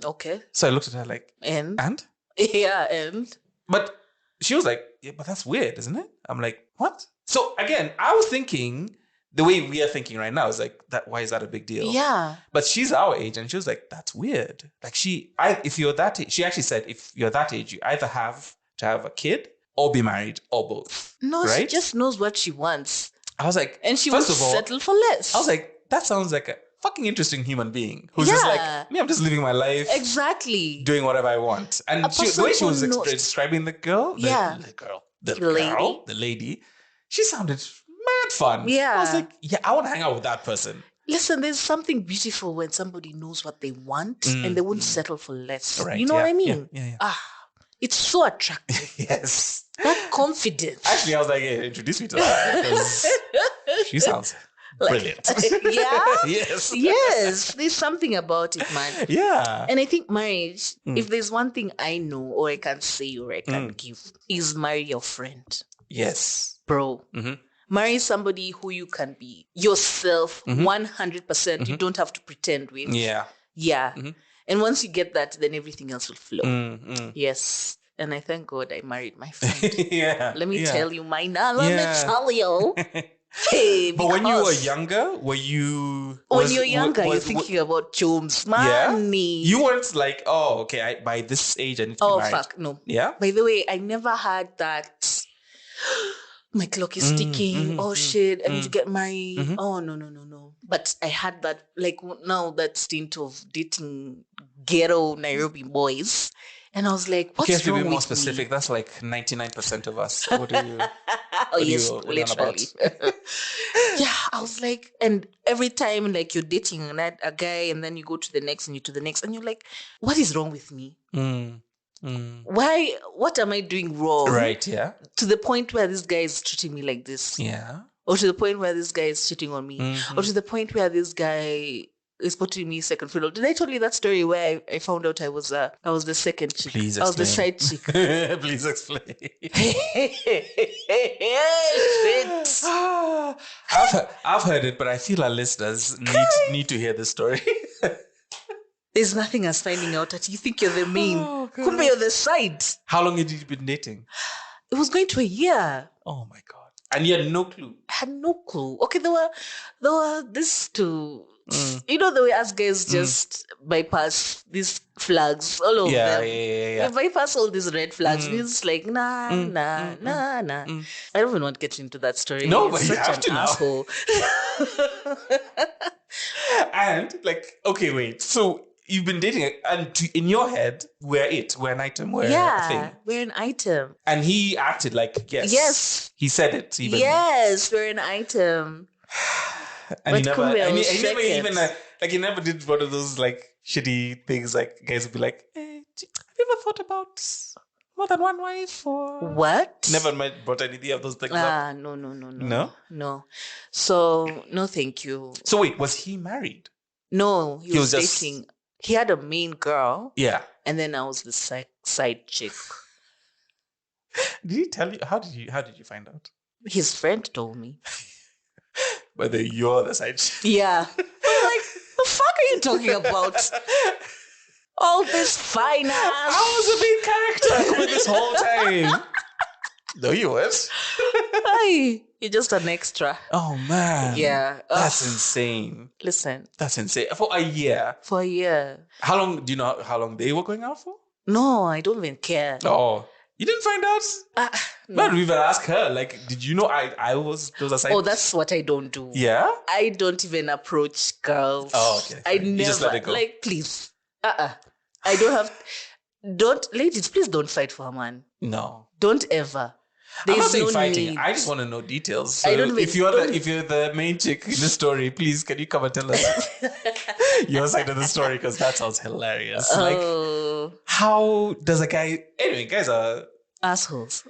Okay. So I looked at her like, And? Yeah, and? But she was like, yeah, but that's weird, isn't it? I'm like, what? So again, I was thinking the way we are thinking right now is like, why is that a big deal? Yeah. But she's our age and she was like, that's weird. Like if you're that age, she actually said, if you're that age, you either have to have a kid or be married or both. No, right? She just knows what she wants. I was like, and she will settle for less. I was like, that sounds like a fucking interesting human being who's just like, me, I'm just living my life. Exactly. Doing whatever I want. And the way she was describing the girl, the lady, she sounded mad fun. Yeah. I was like, yeah, I want to hang out with that person. Listen, there's something beautiful when somebody knows what they want and they wouldn't settle for less. Right, you know what I mean? Yeah. It's so attractive. Yes. That confidence. Actually, I was like, hey, introduce me to her. Because she sounds brilliant. Yeah? Yes. There's something about it, man. Yeah. And I think marriage, if there's one thing I know or I can say or I can give, is marry your friend. Yes. Bro. Marry somebody who you can be yourself 100%. You don't have to pretend with. Yeah. And once you get that, then everything else will flow. Yes. And I thank God I married my friend. Let me tell you, my Nala, let me tell you. Hey, but when you were younger, when you're younger, you're thinking about chums, money. You weren't like, oh, okay, by this age I need to be married. Oh, fuck, no. Yeah? By the way, I never had that, my clock is ticking, shit, I need to get married. Oh, no. But I had that, like now that stint of dating ghetto Nairobi boys. And I was like, what's wrong with me? To be more specific, that's like 99% of us. What do you... literally. Yeah, I was like, and every time like you're dating a guy and then you go to the next and you to the next and you're like, what is wrong with me? Why? What am I doing wrong? Right, yeah. To the point where this guy is treating me like this. Yeah. or to the point where this guy is cheating on me, or to the point where this guy is putting me second fiddle. Did I tell you that story where I found out I was the second chick? Please explain. I was the side chick. Please explain. Shit. I've heard it, but I feel our listeners need to hear this story. There's nothing as finding out that you think you're the main. Could be on the side. How long had you been dating? It was going to a year. Oh my God. And you had no clue? I had no clue. Okay, there were these two. You know the way us guys just bypass these flags, all of them. Yeah. We bypass all these red flags. It's like nah. I don't even want to get into that story. No, it's but you have to now. Asshole. And like, okay, wait. So you've been dating, and in your head, we're an item, we're a thing. We're an item. And he acted like yes. He said it even. Yes, we're an item. And he never did one of those like shitty things. Like guys would be like, hey, have you ever thought about more than one wife? Or what? Never brought any of those things up. No. So no, thank you. So wait, was he married? No, he was dating. He had a main girl. Yeah. And then I was the side chick. Did he tell you? How did you find out? His friend told me. Whether you're the side chick. Yeah. I'm like, the fuck are you talking about? All this finance. I was the main character this whole time. No, you weren't. Hey, you're just an extra. Oh man. Yeah. That's insane. Listen. That's insane. For a year. How long? Do you know how long they were going out for? No, I don't even care. Oh. You didn't find out? No. But we even ask her. Like, did you know I was a side? Oh, that's what I don't do. Yeah? I don't even approach girls. Oh, okay. I never. You just let it go. Like, please. I don't have. Ladies, please don't fight for a man. No. Don't ever. I'm not saying fighting. Need. I just want to know details. So if you're the main chick in the story, please can you come and tell us your side of the story, because that sounds hilarious. Oh. Like, how does a guy? Anyway, guys are assholes.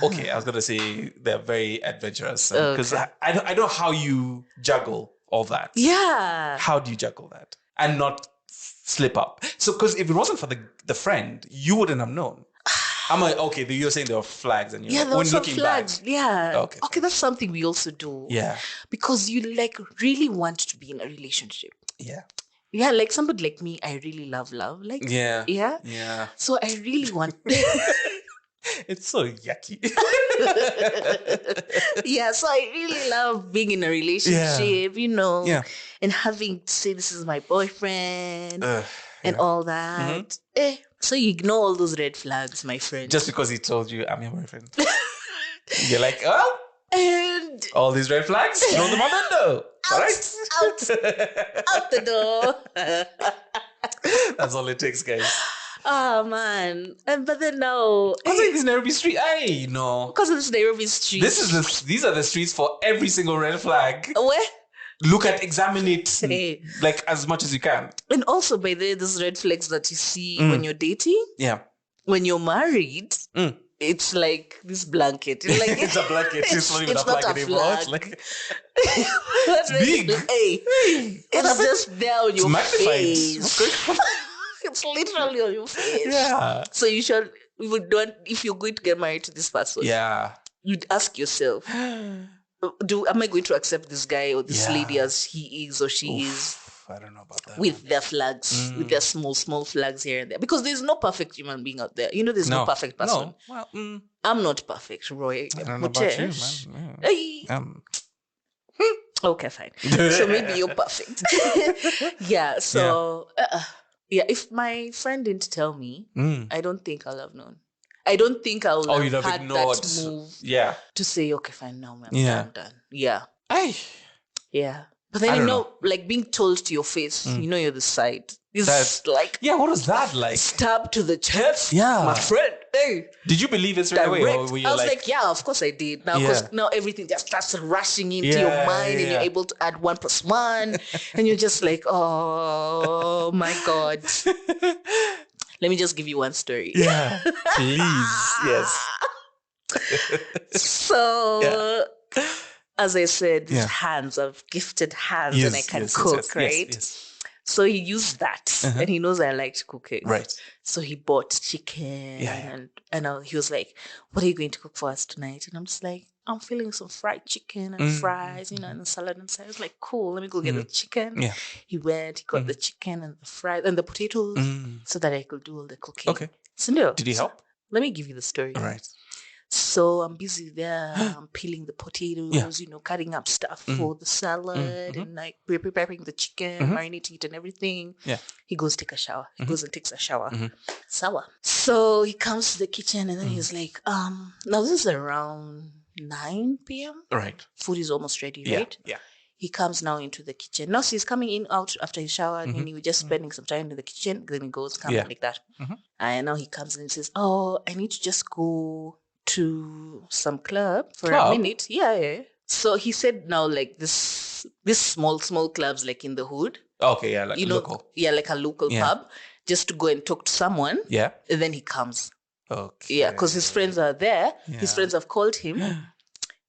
Okay, I was gonna say they're very adventurous because I know how you juggle all that. Yeah. How do you juggle that and not slip up? So because if it wasn't for the friend, you wouldn't have known. I'm like, okay, you're saying there are flags and you're when looking flags. Back. Yeah. Okay, that's something we also do. Yeah. Because you like really want to be in a relationship. Yeah. Yeah, like somebody like me, I really love love. Like yeah. Yeah. Yeah. So I really want It's so yucky. Yeah, so I really love being in a relationship, and having to say this is my boyfriend and all that. Mm-hmm. So you ignore all those red flags, my friend. Just because he told you I'm your boyfriend. You're like, oh, and all these red flags, throw them out the window. All right? Out the door. That's all it takes, guys. Oh man! But then now, because of this Nairobi street, because of this Nairobi street. These are the streets for every single red flag. Where? Examine it like as much as you can. And also, by the way, those red flags that you see when you're dating. Yeah. When you're married, it's like this blanket. It's, like, it's a blanket. It's not even a blanket anymore. It's like it's big. It's just there on your face. It's literally on your face. Yeah. So if you're going to get married to this person, you'd ask yourself, am I going to accept this guy or this lady as he is or she is? I don't know about that. With their flags, with their small flags here and there. Because there's no perfect human being out there. There's no perfect person. No. Well, I'm not perfect, Roy. I don't know about you, man. Hey. Okay, fine. So maybe you're perfect. Yeah, so... if my friend didn't tell me, I don't think I'll have known. I don't think I would have had ignored. That move to say, okay, fine, now I'm done. Yeah. Yeah. But then, like being told to your face, you're the side. It's like... Yeah, what was that like? Stab to the chest. Yeah. My friend. Hey. Did you believe it straight away? Or were you I was like, yeah, of course I did. Now, because now everything just starts rushing into your mind and you're able to add 1 + 1. And you're just like, oh my God. Let me just give you one story. Yeah, please. Yes. So as I said, these hands, I've gifted hands, Yes, and I can yes, cook, right? Yes. So he used that, and he knows I liked cooking. Right. So he bought chicken, and he was like, "What are you going to cook for us tonight?" And I'm just like, "I'm feeling some fried chicken and fries, and a salad and so I was like, cool, let me go get the chicken." Yeah. He went, he got the chicken and the fries and the potatoes so that I could do all the cooking. Okay. So no. Did he help? Let me give you the story. All right. So I'm busy there. I'm peeling the potatoes, cutting up stuff for the salad and like preparing the chicken, marinating it and everything. Yeah. He goes take a shower. He goes and takes a shower. Sour. So he comes to the kitchen and then he's like, now this is around 9 p.m. Right. Food is almost ready, right? Yeah. He comes now into the kitchen. Now he's coming out after his shower and he was just spending some time in the kitchen. Then he goes, coming like that. And now he comes in and says, "Oh, I need to just go to some club for a minute." Yeah. So he said now like this small clubs like in the hood. Okay, yeah, like local. Yeah, like a local pub, just to go and talk to someone. Yeah. And then he comes. Okay. Yeah, because his friends are there. Yeah. His friends have called him.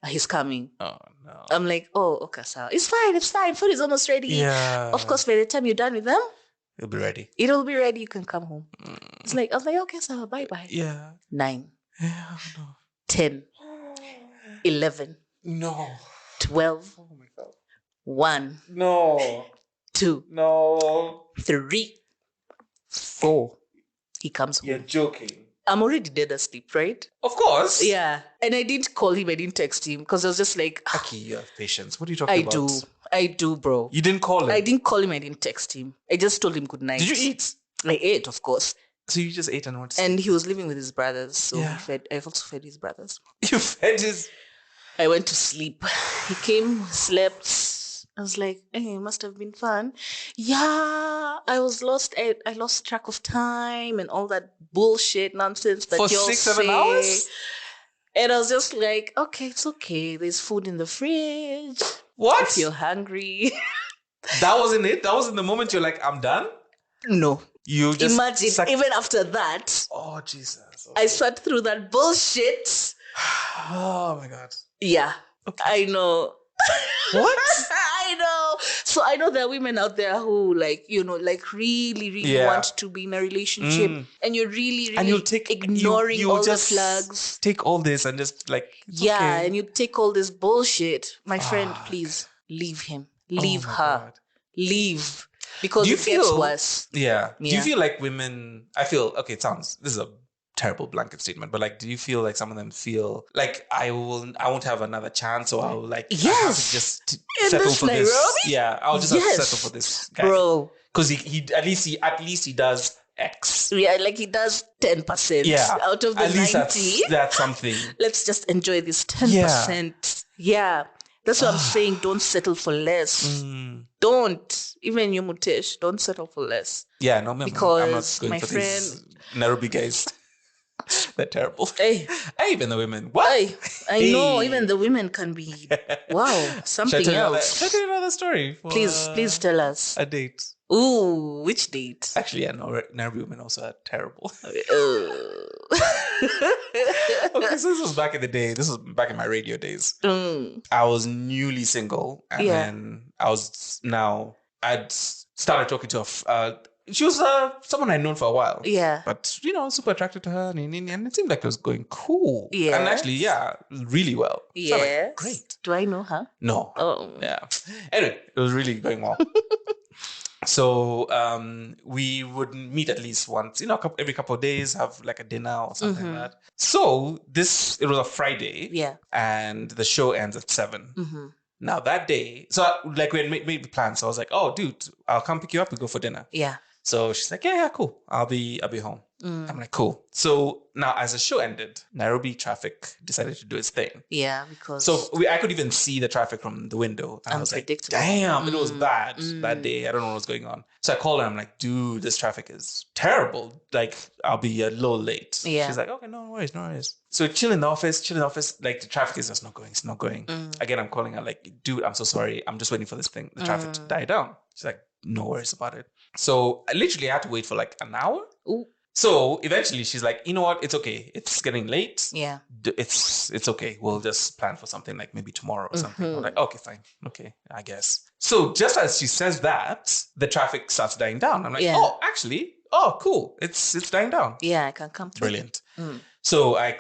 He's coming. Oh no. I'm like, oh, okay, so it's fine. Food is almost ready. Yeah. Of course, by the time you're done with them, it'll be ready. It'll be ready. You can come home. It's like, I was like, okay, so bye. Yeah. 9. Yeah. No. 10. 11. No. 12. Oh my God. 1. No. 2. No. 3. 4. He comes home. You're joking. I'm already dead asleep, right? Of course. Yeah. And I didn't call him. I didn't text him because I was just like, Aki, you have patience. What are you talking about? I do, bro. You didn't call him? I didn't call him. I didn't text him. I just told him good night. Did you eat? I ate, of course. So you just ate and went to sleep? And he was living with his brothers. So I also fed his brothers. You fed his... I went to sleep. He came, slept. I was like, hey, it must have been fun. Yeah, I was lost. I lost track of time and all that bullshit nonsense that for y'all 6-7 hours. And I was just like, okay, it's okay. There's food in the fridge. What? If you're hungry. That wasn't it? That wasn't the moment you're like, I'm done? No. You just imagine, even after that. Oh, Jesus. Okay. I sat through that bullshit. Oh, my God. Yeah. Okay. I know. What? I know. So I know there are women out there who really want to be in a relationship, and you're really and you'll take, ignoring you all just the flags. Take all this and just like okay. And you take all this bullshit. My friend, please leave him, leave her, God. Leave, because it gets worse. Yeah. Do you feel like women? I feel okay. This is a terrible blanket statement, but like, do you feel like some of them feel like I won't have another chance, or I'll like I have to just settle for Nairobi? This? Yeah, I'll just have to settle for this guy, bro. Because he at least he does X. Yeah, like he does 10%. Yeah, out of the at 90. That's something. Let's just enjoy this 10%. Yeah. That's what I'm saying. Don't settle for less. Don't. Even you, Mutesh, don't settle for less. Yeah, no, because I'm not going my for friend, these Nairobi guys. They're terrible. Hey, even the women. What? I know. Even the women can be. Wow, something else. Should I tell you another story? Please tell us. A date. Ooh, which date? Actually, yeah, no, Nairobi women also are terrible. Okay, so this was back in the day. This was back in my radio days. I was newly single, and then I'd started talking to she was someone I'd known for a while. Yeah. But, super attracted to her. And it seemed like it was going cool. Yeah. And actually, really well. Yeah. So like, great. Do I know her? No. Oh. Yeah. Anyway, it was really going well. So we would meet at least once, every couple of days, have like a dinner or something like that. So it was a Friday. Yeah. And the show ends at 7. Mm-hmm. Now that day, so like we had made the plans. So I was like, oh, dude, I'll come pick you up. We go for dinner. Yeah. So she's like, yeah, cool. I'll be home. I'm like, cool. So now as the show ended, Nairobi traffic decided to do its thing. Yeah, because... So I could even see the traffic from the window. And I was like, damn, it was bad that day. I don't know what was going on. So I called her. I'm like, dude, this traffic is terrible. Like, I'll be a little late. Yeah. She's like, okay, no worries. So chill in the office. Like, the traffic is just not going. It's not going. Again, I'm calling her like, dude, I'm so sorry. I'm just waiting for this thing, the traffic to die down. She's like, no worries about it. So I literally had to wait for like an hour. Ooh. So eventually she's like, you know what? It's okay. It's getting late. Yeah. It's okay. We'll just plan for something like maybe tomorrow or something. I'm like, okay, fine. Okay, I guess. So just as she says that, the traffic starts dying down. I'm like, oh, actually, cool. It's dying down. Yeah, I can come through. Brilliant. So I'm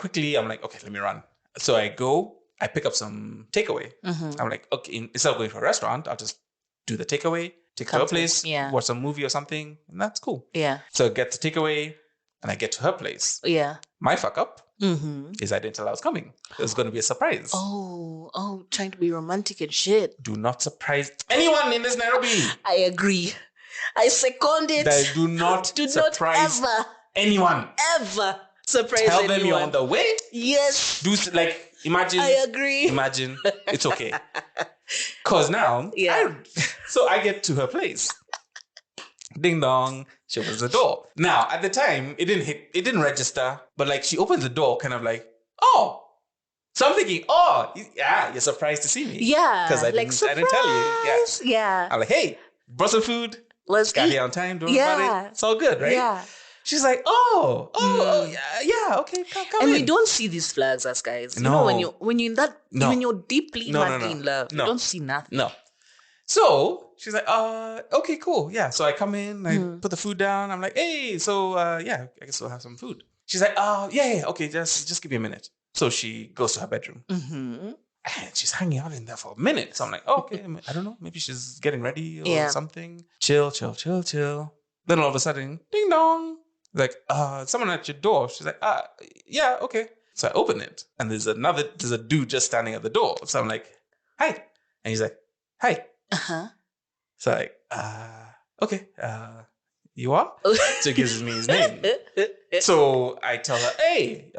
like, okay, let me run. So I go, I pick up some takeaway. I'm like, okay, instead of going to a restaurant, I'll just do the takeaway, take to her place, watch some movie or something, and that's cool. Yeah. So I get the takeaway, and I get to her place. Yeah. My fuck up is I didn't tell her I was coming. It was going to be a surprise. Oh, trying to be romantic and shit. Do not surprise anyone in this Nairobi. I agree. I second it. Do not surprise anyone. Ever surprise Tell anyone. them you're on the way. Yes. Imagine. I agree. Imagine. It's okay. Because now, so I get to her place. Ding dong. She opens the door. Now, at the time, it didn't register, but like she opens the door kind of like, oh. So I'm thinking, you're surprised to see me. Yeah. Because I didn't tell you. Yeah. I'm like, hey, brought some food. Let's got eat. here on time. Don't worry about it. It's all good, right? Yeah. She's like, yeah, okay, come and in. we don't see these flags as guys. No. You know, when you're in that, when you're deeply madly in love, you don't see nothing. No. So she's like, okay, cool. Yeah. So I come in, I put the food down. I'm like, hey, so I guess we'll have some food. She's like, yeah, okay, just give me a minute. So she goes to her bedroom. And she's hanging out in there for a minute. So I'm like, okay, I don't know. Maybe she's getting ready or something. Chill. Then all of a sudden, ding dong. Like, someone at your door. She's like, yeah, okay. So I open it. And there's a dude just standing at the door. So I'm like, hi. And he's like, hi. So I'm like, okay. You are? So he gives me his name. So I tell her, hey,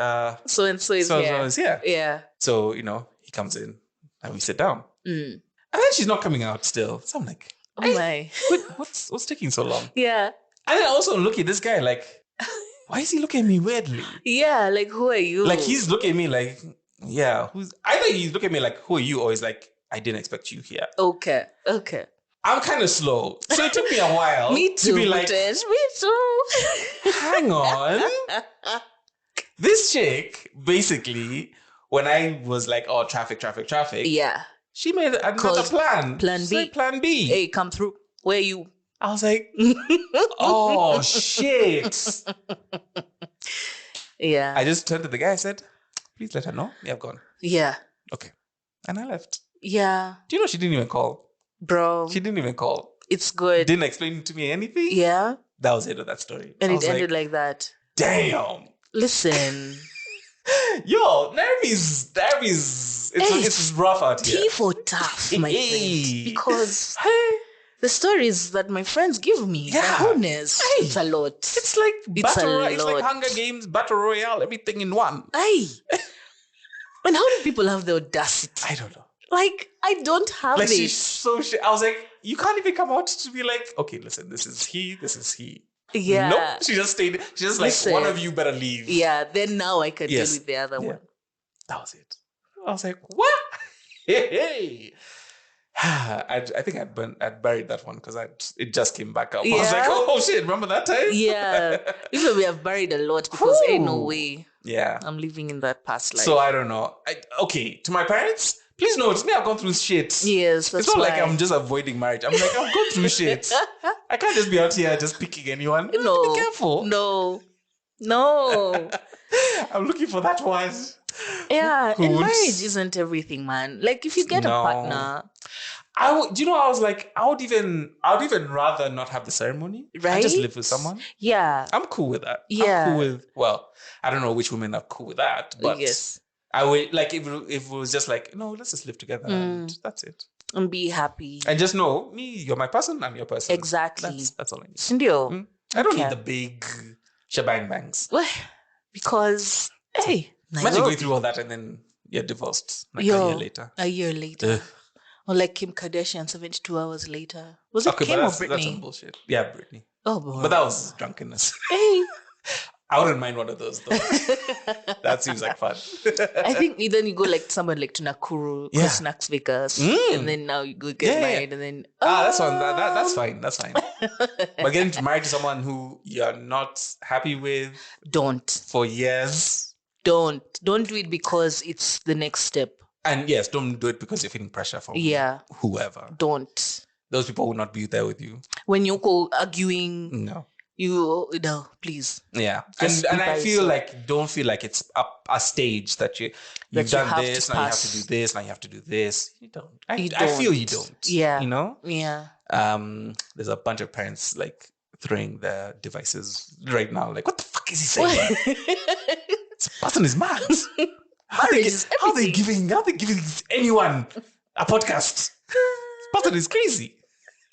so and so is here. Yeah. So, he comes in and we sit down. And then she's not coming out still. So I'm like, my. What's taking so long? Yeah. And then also look at this guy like, why is he looking at me weirdly? Yeah, like, who are you? Like, he's looking at me like, yeah, either he's looking at me like, who are you? Or he's like, I didn't expect you here. Okay. I'm kind of slow. So it took me a while me too, to be like, Mutesh, me too. Hang on. This chick, basically, when I was like, oh, traffic. Yeah. She made another plan. Plan B. Plan B. Hey, come through. Where are you? I was like, oh, shit. Yeah. I just turned to the guy and said, please let her know. Yeah, I've gone. Yeah. Okay. And I left. Yeah. Do you know she didn't even call? Bro. She didn't even call. It's good. Didn't explain to me anything. Yeah. That was the end of that story. And it ended like that. Damn. Listen. Yo, Nairobi's it's rough out here. Tea for tough, my friend. Because the stories that my friends give me, my goodness, it's a lot. It's like it's like Hunger Games, Battle Royale, everything in one. Aye. And how do people have the audacity? I don't know. Like, I don't have it. She's so shit. I was like, you can't even come out to be like, okay, listen, this is he. Yeah. Nope. She just stayed. She just like, one of you better leave. Yeah. Then now I can deal with the other one. That was it. I was like, what? Hey. I think I'd buried that one because it just came back up. I was like, oh shit, remember that time? Yeah. Even we have buried a lot because ain't no way. Yeah. I'm living in that past life. So I don't know. Okay, to my parents, please know, it's me. I've gone through shit. Yes, that's It's not like I'm just avoiding marriage. I'm like, I've gone through shit. I can't just be out here just picking anyone. No. Be careful. No. I'm looking for that one. Yeah, and marriage isn't everything, man. Like, if you get a partner, I was like, I would even rather not have the ceremony. Right? I just live with someone. Yeah. I'm cool with that. Yeah. I'm cool with, well, I don't know which women are cool with that, but yes. I would, like, if it was just like, no, let's just live together and that's it. And be happy. And just know, you're my person, I'm your person. Exactly. That's all I need. Sindio. I don't need the big shebang bangs. Well, because, hey, imagine going through all that and then you're divorced like a year later. A year later. Or like Kim Kardashian 72 hours later. Was it Kim or Britney? That's some bullshit. Yeah, Britney. Oh, boy. But that was drunkenness. Hey. I wouldn't mind one of those though. That seems like fun. I think then you go like somewhere like to Nakuru, Snacks Vegas, and then now you go get married, and then that's fine. That's fine. That's fine. But getting married to someone who you're not happy with, don't for years. Don't do it because it's the next step. And yes, don't do it because you're feeling pressure from whoever. Don't. Those people will not be there with you when you go arguing. No. No, please. Yeah. And I feel like, don't feel like it's a stage that you've done this, now you have to do this, now you have to do this. You don't. I feel you don't. Yeah. You know? Yeah. There's a bunch of parents like throwing their devices right now. Like, what the fuck is he saying? This person is mad. How are they giving anyone a podcast? This person is crazy.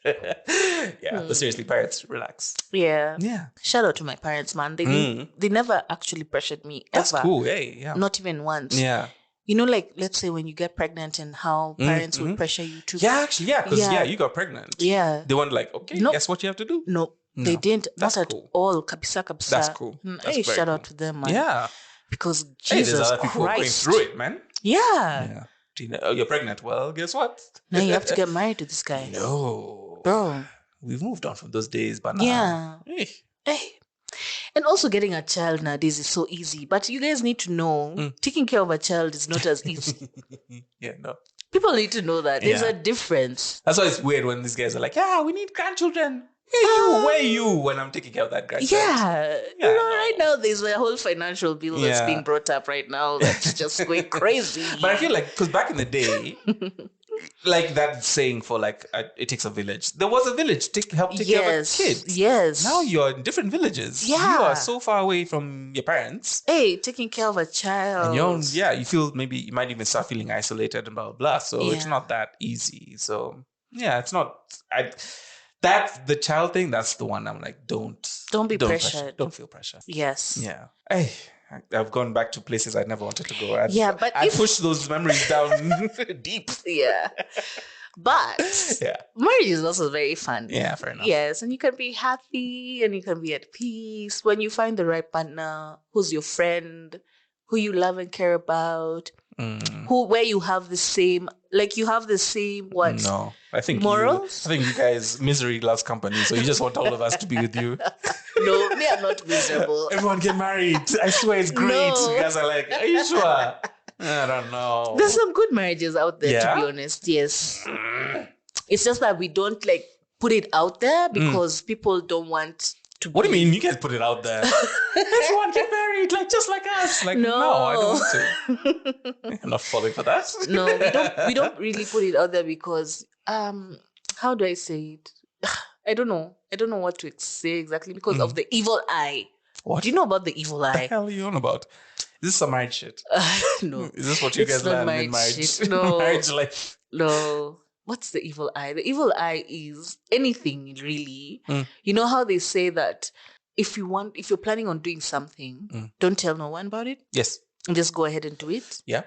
But seriously, parents, relax. Yeah. Shout out to my parents, man. They never actually pressured me. That's ever. cool. Hey, yeah. Not even once. Yeah. You know, like let's say when you get pregnant and how parents would pressure you to. Yeah, actually, because you got pregnant. Yeah. They weren't like, okay, guess what you have to do? No, they didn't. That's not cool. at all. Kabisa. That's cool. Hey, shout out to them, man. Yeah. Because Jesus there's other people going through it, man. Yeah. You're pregnant. Well, guess what? Now you have to get married to this guy. No. Bro. We've moved on from those days, but now. Yeah. Hey. And also getting a child nowadays is so easy. But you guys need to know, taking care of a child is not as easy. No. People need to know that. There's a difference. That's why it's weird when these guys are like, we need grandchildren. Where are you when I'm taking care of that grandchild? Yeah. Right now there's a whole financial bill that's being brought up right now that's just going crazy. But I feel like, because back in the day, like that saying for like, it takes a village. There was a village to help take care of kids. Yes. Now you're in different villages. Yeah. You are so far away from your parents. Hey, taking care of a child. And you feel maybe you might even start feeling isolated and blah, blah, blah. So it's not that easy. So it's not... That's the child thing. That's the one I'm like, don't be pressured. Don't feel pressure. Yes. Yeah. Hey, I've gone back to places I never wanted to go. But I pushed those memories down deep. Yeah. But marriage is also very fun. Yeah, fair enough. Yes, and you can be happy and you can be at peace when you find the right partner who's your friend, who you love and care about, where you have the same, what? No, I think morals? you guys, misery loves company, so you just want all of us to be with you. No, me, I'm not miserable. Everyone get married. I swear it's great. No. You guys are like, are you sure? I don't know. There's some good marriages out there, to be honest. Yes. It's just that we don't like put it out there because people don't want to. What do you mean? You guys put it out there. Everyone get married, like just like us. Like no I don't want to. I'm not falling for that. No, we don't really put it out there because how do I say it? I don't know what to say exactly because of the evil eye. What? Do you know about the evil eye? What the hell are you on about? Is this some marriage shit? No. Is this what you guys learn in marriage? No. Marriage life? No. What's the evil eye? The evil eye is anything really. You know how they say that if you're planning on doing something, don't tell no one about it. Yes. And just go ahead and do it. Yeah.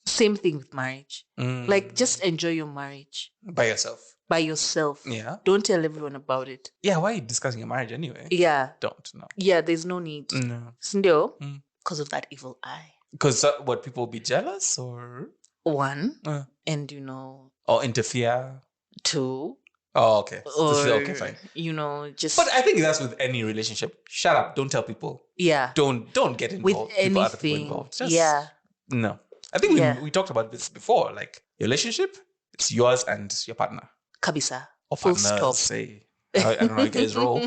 Same thing with marriage. Like just enjoy your marriage. By yourself. Yeah. Don't tell everyone about it. Yeah, why are you discussing your marriage anyway? Yeah. Don't, no. Yeah, there's no need. No. Sindio? Because of that evil eye. Because what, people will be jealous or? One. And or interfere. Two. Oh, okay. Or, okay, fine. Just. But I think that's with any relationship. Shut up. Don't tell people. Yeah. Don't get involved. With anything. Other people involved. Just, no. I think we talked about this before. Like, your relationship, it's yours and your partner. Kabisa. Or partners, say. I don't know how you guys roll.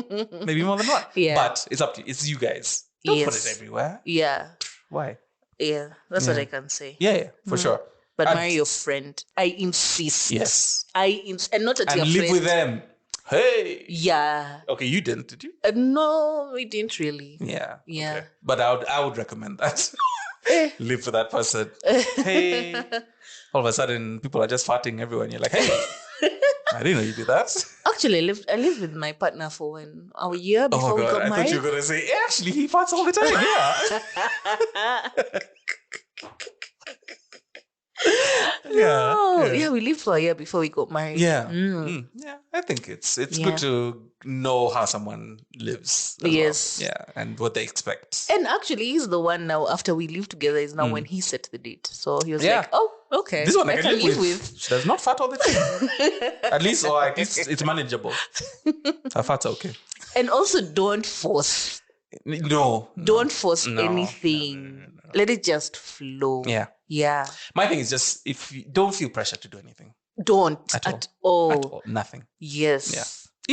Maybe more than one. Yeah. But it's up to you. It's you guys. Don't put it everywhere. Yeah. Why? Yeah. That's what I can say. Yeah, for sure. But marry your friend. I insist. Yes. And not at your friend. And live with them. Hey. Yeah. Okay, you didn't, did you? No, we didn't really. Yeah. Yeah. Okay. But I would recommend that. Live for that person. Hey. All of a sudden, people are just farting everywhere, and you're like, hey. I didn't know you did that. Actually, I lived with my partner for a year before we got married. I thought you were going to say, actually, he farts all the time. Yeah. yeah, we lived for a year before we got married. Yeah. Yeah, I think it's good to know how someone lives. Yes. Well. Yeah, and what they expect. And actually, he's the one now, after we live together, is now when he set the date. So he was like, oh, okay. This one I can live with. She does not fart all the time. At least it's manageable. Her fart's okay. And also, don't force. Don't force anything. No. Let it just flow. Yeah. My thing is just, if you don't feel pressure to do anything. Don't at all. Nothing. Yes. Yeah.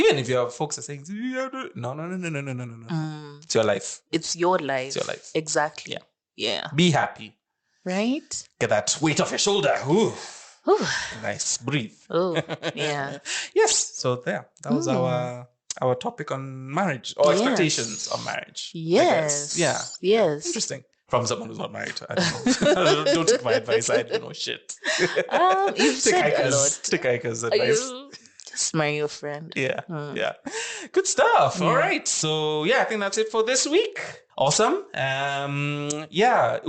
Even if your folks are saying, no. It's your life. It's your life. It's your life. Exactly. Yeah. Be happy. Right? Get that weight off your shoulder. Ooh. Nice. Breathe. Oh, yeah. Yes. So there. That was our topic on marriage or expectations of marriage. Yes. Yeah. Yes. Interesting. From someone who's not married. I don't know. Don't take my advice. I don't know shit. You've said a lot. Take Haika's advice. Just marry your friend. Yeah. Yeah. Good stuff. Yeah. All right. So I think that's it for this week. Awesome.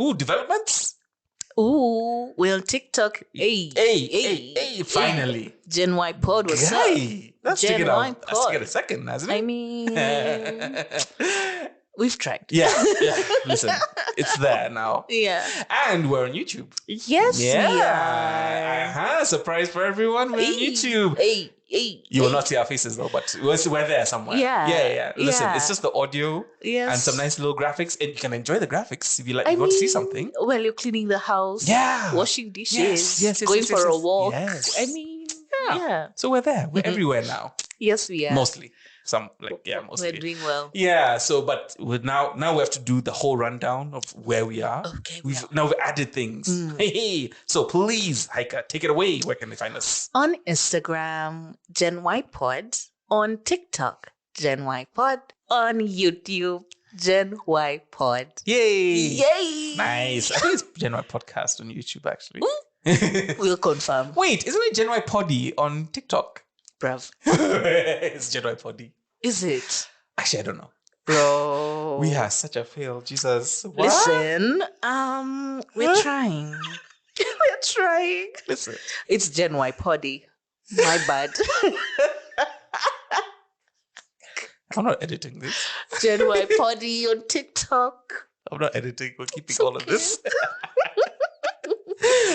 Ooh, developments. Ooh, we're on TikTok. Hey, finally. Gen Y Pod, what's up? Let's check it out. Let's get a second, hasn't it? I mean, we've tried. Yeah. Listen, it's there now. Yeah. And we're on YouTube. Yes, we are. Surprise for everyone. We're on YouTube. You will not see our faces though, but we're there somewhere. Yeah. Listen, it's just the audio and some nice little graphics, and you can enjoy the graphics if you like. You want to see something while you're cleaning the house. Yeah, washing dishes. Yes, going for a walk. Yes. I mean, yeah. So we're there. We're everywhere now. Yes, we are. Mostly. Mostly. We're doing well. Yeah. So, but now we have to do the whole rundown of where we are. Okay. We've added things. Hey. So please, Haika, take it away. Where can they find us? On Instagram, Gen Y Pod. On TikTok, Gen Y Pod. On YouTube, Gen Y Pod. Yay! Nice. I think it's Gen Y Podcast on YouTube actually. We'll confirm. Wait, isn't it Gen Y Poddy on TikTok? Bruv. It's Gen Y Poddy. Is it? Actually, I don't know. Bro. We are such a fail. Jesus. What? Listen, we're trying. We're trying. Listen. It's Gen Y Poddy. My bad. I'm not editing this. Gen Y Poddy on TikTok. I'm not editing. We're keeping all of this.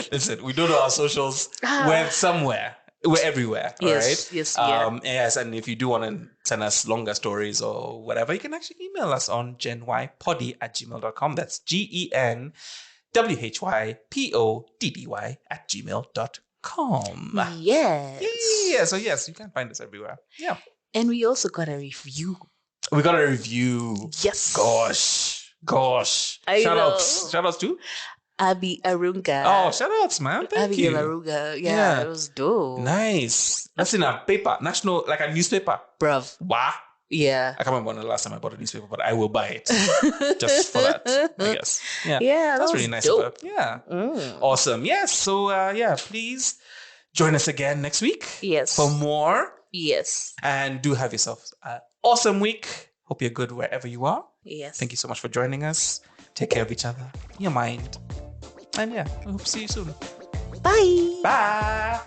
Listen, we don't know our socials. We're somewhere. We're everywhere. Yes, right? Yes. Yes, and if you do want to send us longer stories or whatever, you can actually email us on genwhypoddy@gmail.com. That's genwhypoddy@gmail.com. Yes. Yeah. So yes, you can find us everywhere. Yeah. And we also got a review. We got a review. Yes. Gosh. Shout outs to Abby Arunga. Oh, shout outs, man. Thank you. Arunga. Yeah, it was dope. Nice. That's in a paper, national, like a newspaper. Bruv. Wow. Yeah. I can't remember when the last time I bought a newspaper, but I will buy it just for that, I guess. Yeah, that's really nice dope. of her. Yeah. Awesome. Yes. So, please join us again next week. Yes. For more. Yes. And do have yourself an awesome week. Hope you're good wherever you are. Yes. Thank you so much for joining us. Take care of each other, your mind. And I hope to see you soon. Bye. Bye.